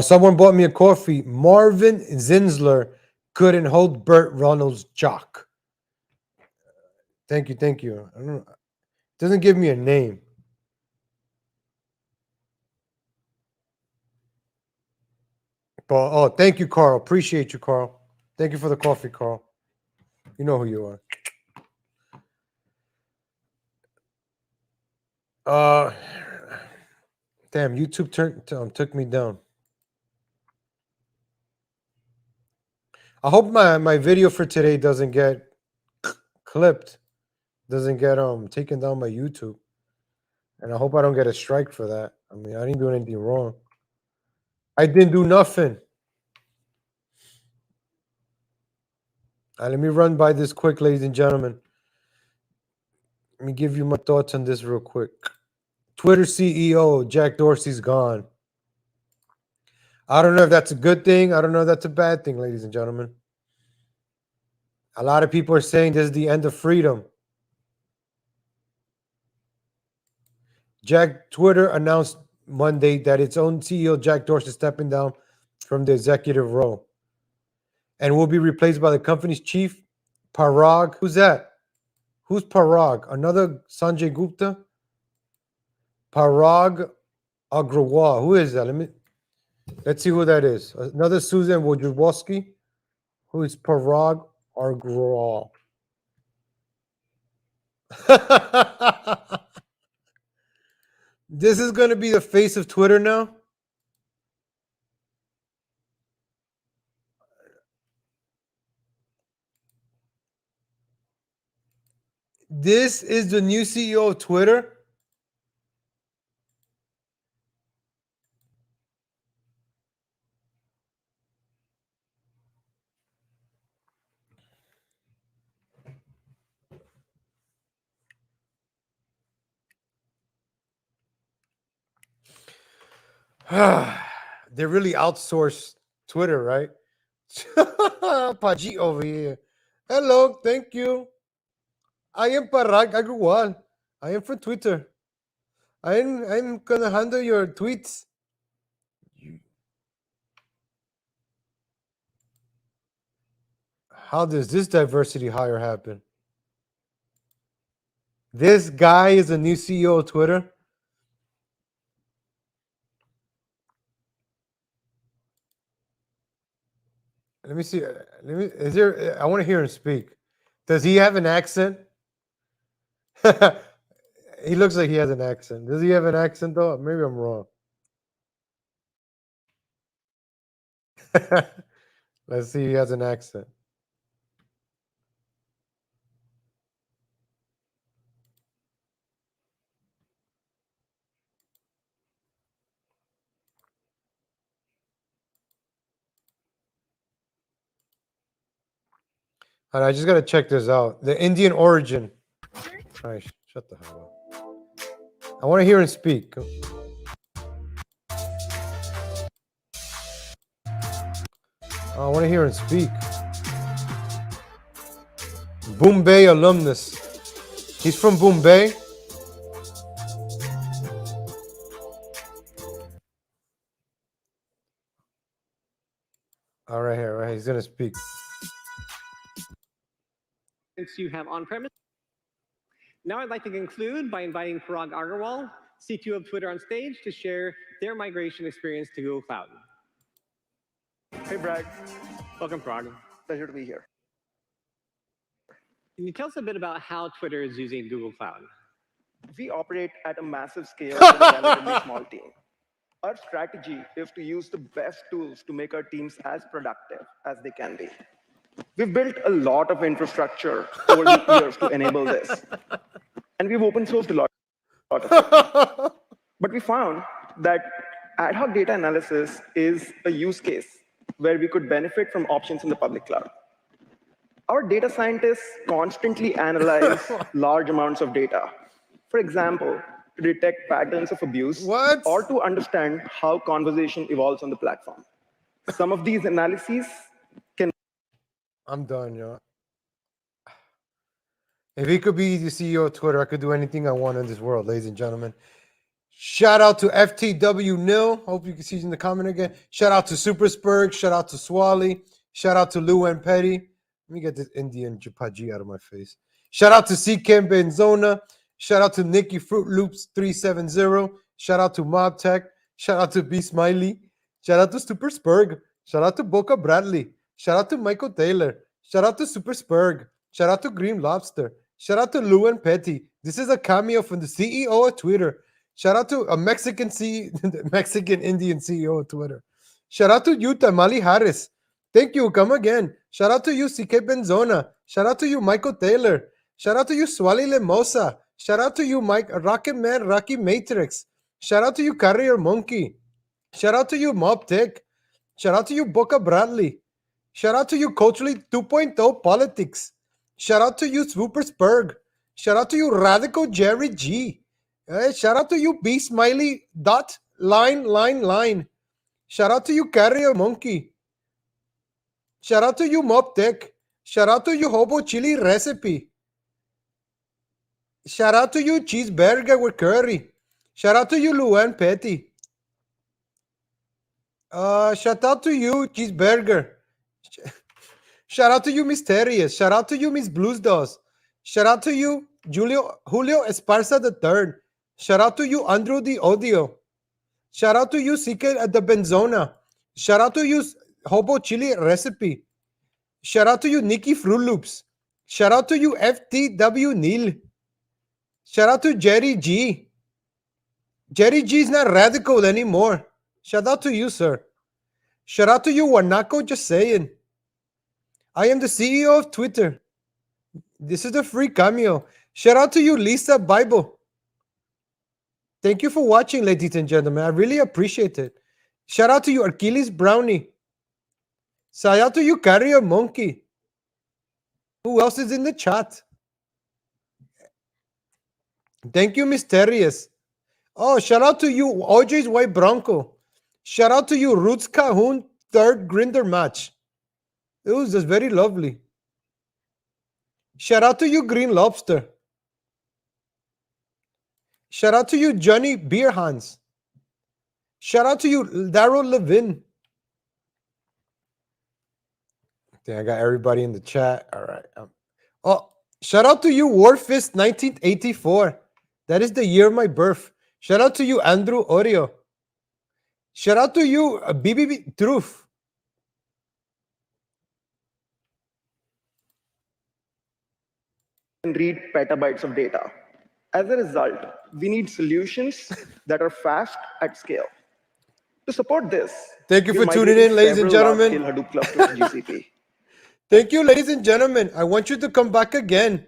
A: Someone bought me a coffee. Marvin Zinsler couldn't hold Burt Reynolds' jock. Thank you, thank you. I don't know. It doesn't give me a name. But thank you, Carl. Appreciate you, Carl. Thank you for the coffee, Carl. You know who you are. Damn, YouTube took me down. I hope my video for today doesn't get clipped, doesn't get taken down by YouTube, and I hope I don't get a strike for that. I mean, I didn't do anything wrong. I didn't do nothing. Let me run by this quick, ladies and gentlemen. Let me give you my thoughts on this real quick. Twitter CEO Jack Dorsey's gone. I don't know if that's a good thing. I don't know if that's a bad thing, ladies and gentlemen. A lot of people are saying this is the end of freedom. Twitter announced Monday that its own CEO, Jack Dorsey, is stepping down from the executive role and will be replaced by the company's chief, Parag. Who's that? Who's Parag? Another Sanjay Gupta? Parag Agrawal. Who is that? Let's see who that is. Another Susan Wojcicki. Who is Parag Agrawal? This is going to be the face of Twitter now? This is the new CEO of Twitter? They really outsourced Twitter, right? Paji over here. Hello, thank you. I am Parag Agarwal. I am from Twitter. I'm gonna handle your tweets. How does this diversity hire happen? This guy is a new CEO of Twitter. Let me see. Is there? I want to hear him speak. Does he have an accent? He looks like he has an accent. Does he have an accent though? Maybe I'm wrong. Let's see. If he has an accent. And I just gotta check this out. The Indian origin. All right, shut the hell up. I want to hear him speak. I want to hear him speak. Bombay alumnus. He's from Bombay. All right, here, right. He's gonna speak.
T: You have on-premise. Now I'd like to conclude by inviting Parag Agarwal, CTO of Twitter, on stage to share their migration experience to Google Cloud.
U: Hey, Brad.
T: Welcome, Parag.
U: Pleasure to be here.
T: Can you tell us a bit about how Twitter is using Google Cloud?
U: We operate at a massive scale with a relatively small team. Our strategy is to use the best tools to make our teams as productive as they can be. We've built a lot of infrastructure over the years to enable this. And we've open sourced a lot of it. But we found that ad hoc data analysis is a use case where we could benefit from options in the public cloud. Our data scientists constantly analyze large amounts of data. For example, to detect patterns of abuse or to understand how conversation evolves on the platform. Some of these analyses can...
A: I'm done, y'all. If he could be the CEO of Twitter, I could do anything I want in this world, ladies and gentlemen. Shout out to FTW Nil. Hope you can see in the comment again. Shout out to Supersburg. Shout out to Swally. Shout out to Lou and Petty. Let me get this Indian Japaji out of my face. Shout out to CK Benzona. Shout out to Nikki Fruit Loops 370. Shout out to Mob Tech. Shout out to B Smiley. Shout out to Supersburg. Shout out to Boca Bradley. Shout out to Michael Taylor. Shout out to Supersburg. Shout out to Green Lobster. Shout out to Lou and Petty. This is a cameo from the CEO of Twitter. Shout out to a Mexican Indian CEO of Twitter. Shout out to you, Tamali Harris. Thank you. Come again. Shout out to you, CK Benzona. Shout out to you, Michael Taylor. Shout out to you, Swali Lemosa. Shout out to you, Mike Rocket Man, Rocky Matrix. Shout out to you, Carrier Monkey. Shout out to you, Mob Tech. Shout out to you, Boca Bradley. Shout out to you, Culturally 2.0 Politics. Shout out to you, Swoopersburg. Shout out to you, Radical Jerry G. Shout out to you, B Smiley dot line. Shout out to you, Carrier Monkey. Shout out to you, Mob Tech. Shout out to you, Hobo Chili Recipe. Shout out to you, Cheeseburger with Curry. Shout out to you, Luan Petty. Shout out to you, Cheeseburger. Shout out to you, Mysterious. Shout out to you, Miss Blues Dolls. Shout out to you, Julio Esparza III. Shout out to you, Andrew the Odio. Shout out to you, CK at the Benzona. Shout out to you, Hobo Chili Recipe. Shout out to you, Nikki Fruit Loops. Shout out to you, FTW Neil. Shout out to Jerry G. Jerry G is not radical anymore. Shout out to you, sir. Shout out to you, Wanako, just saying. I am the CEO of Twitter. This is the free cameo. Shout out to you, Lisa Bible. Thank you for watching, ladies and gentlemen. I really appreciate it. Shout out to you, Achilles Brownie. Shout out to you, Carrier Monkey. Who else is in the chat? Thank you, Mysterious. Oh, shout out to you, OJ's White Bronco. Shout out to you, Roots Cahoon, third grinder match. It was just very lovely. Shout out to you, Green Lobster. Shout out to you, Johnny Beerhans. Shout out to you, Daryl Levin. Okay, I got everybody in the chat. All right. Oh, shout out to you, Warfist 1984. That is the year of my birth. Shout out to you, Andrew Oreo. Shout out to you, BBB Truth.
U: And read petabytes of data. As a result, we need solutions that are fast at scale. To support this,
A: thank you for tuning in, ladies and gentlemen.
U: Hadoop clusters to GCP.
A: Thank you, ladies and gentlemen. I want you to come back again.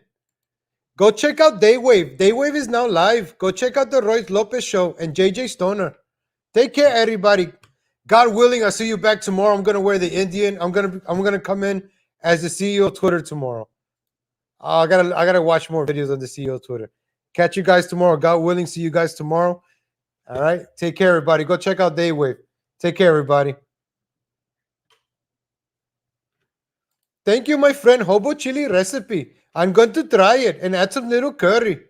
A: Go check out Daywave. Daywave is now live. Go check out the Royce Lopez show and JJ Stoner. Take care, everybody. God willing, I'll see you back tomorrow. I'm gonna wear the Indian. I'm gonna come in as the CEO of Twitter tomorrow. I gotta watch more videos on the CEO of Twitter. Catch you guys tomorrow. God willing, see you guys tomorrow. All right. Take care, everybody. Go check out Daywave. Take care, everybody. Thank you, my friend. Hobo chili recipe. I'm going to try it and add some little curry.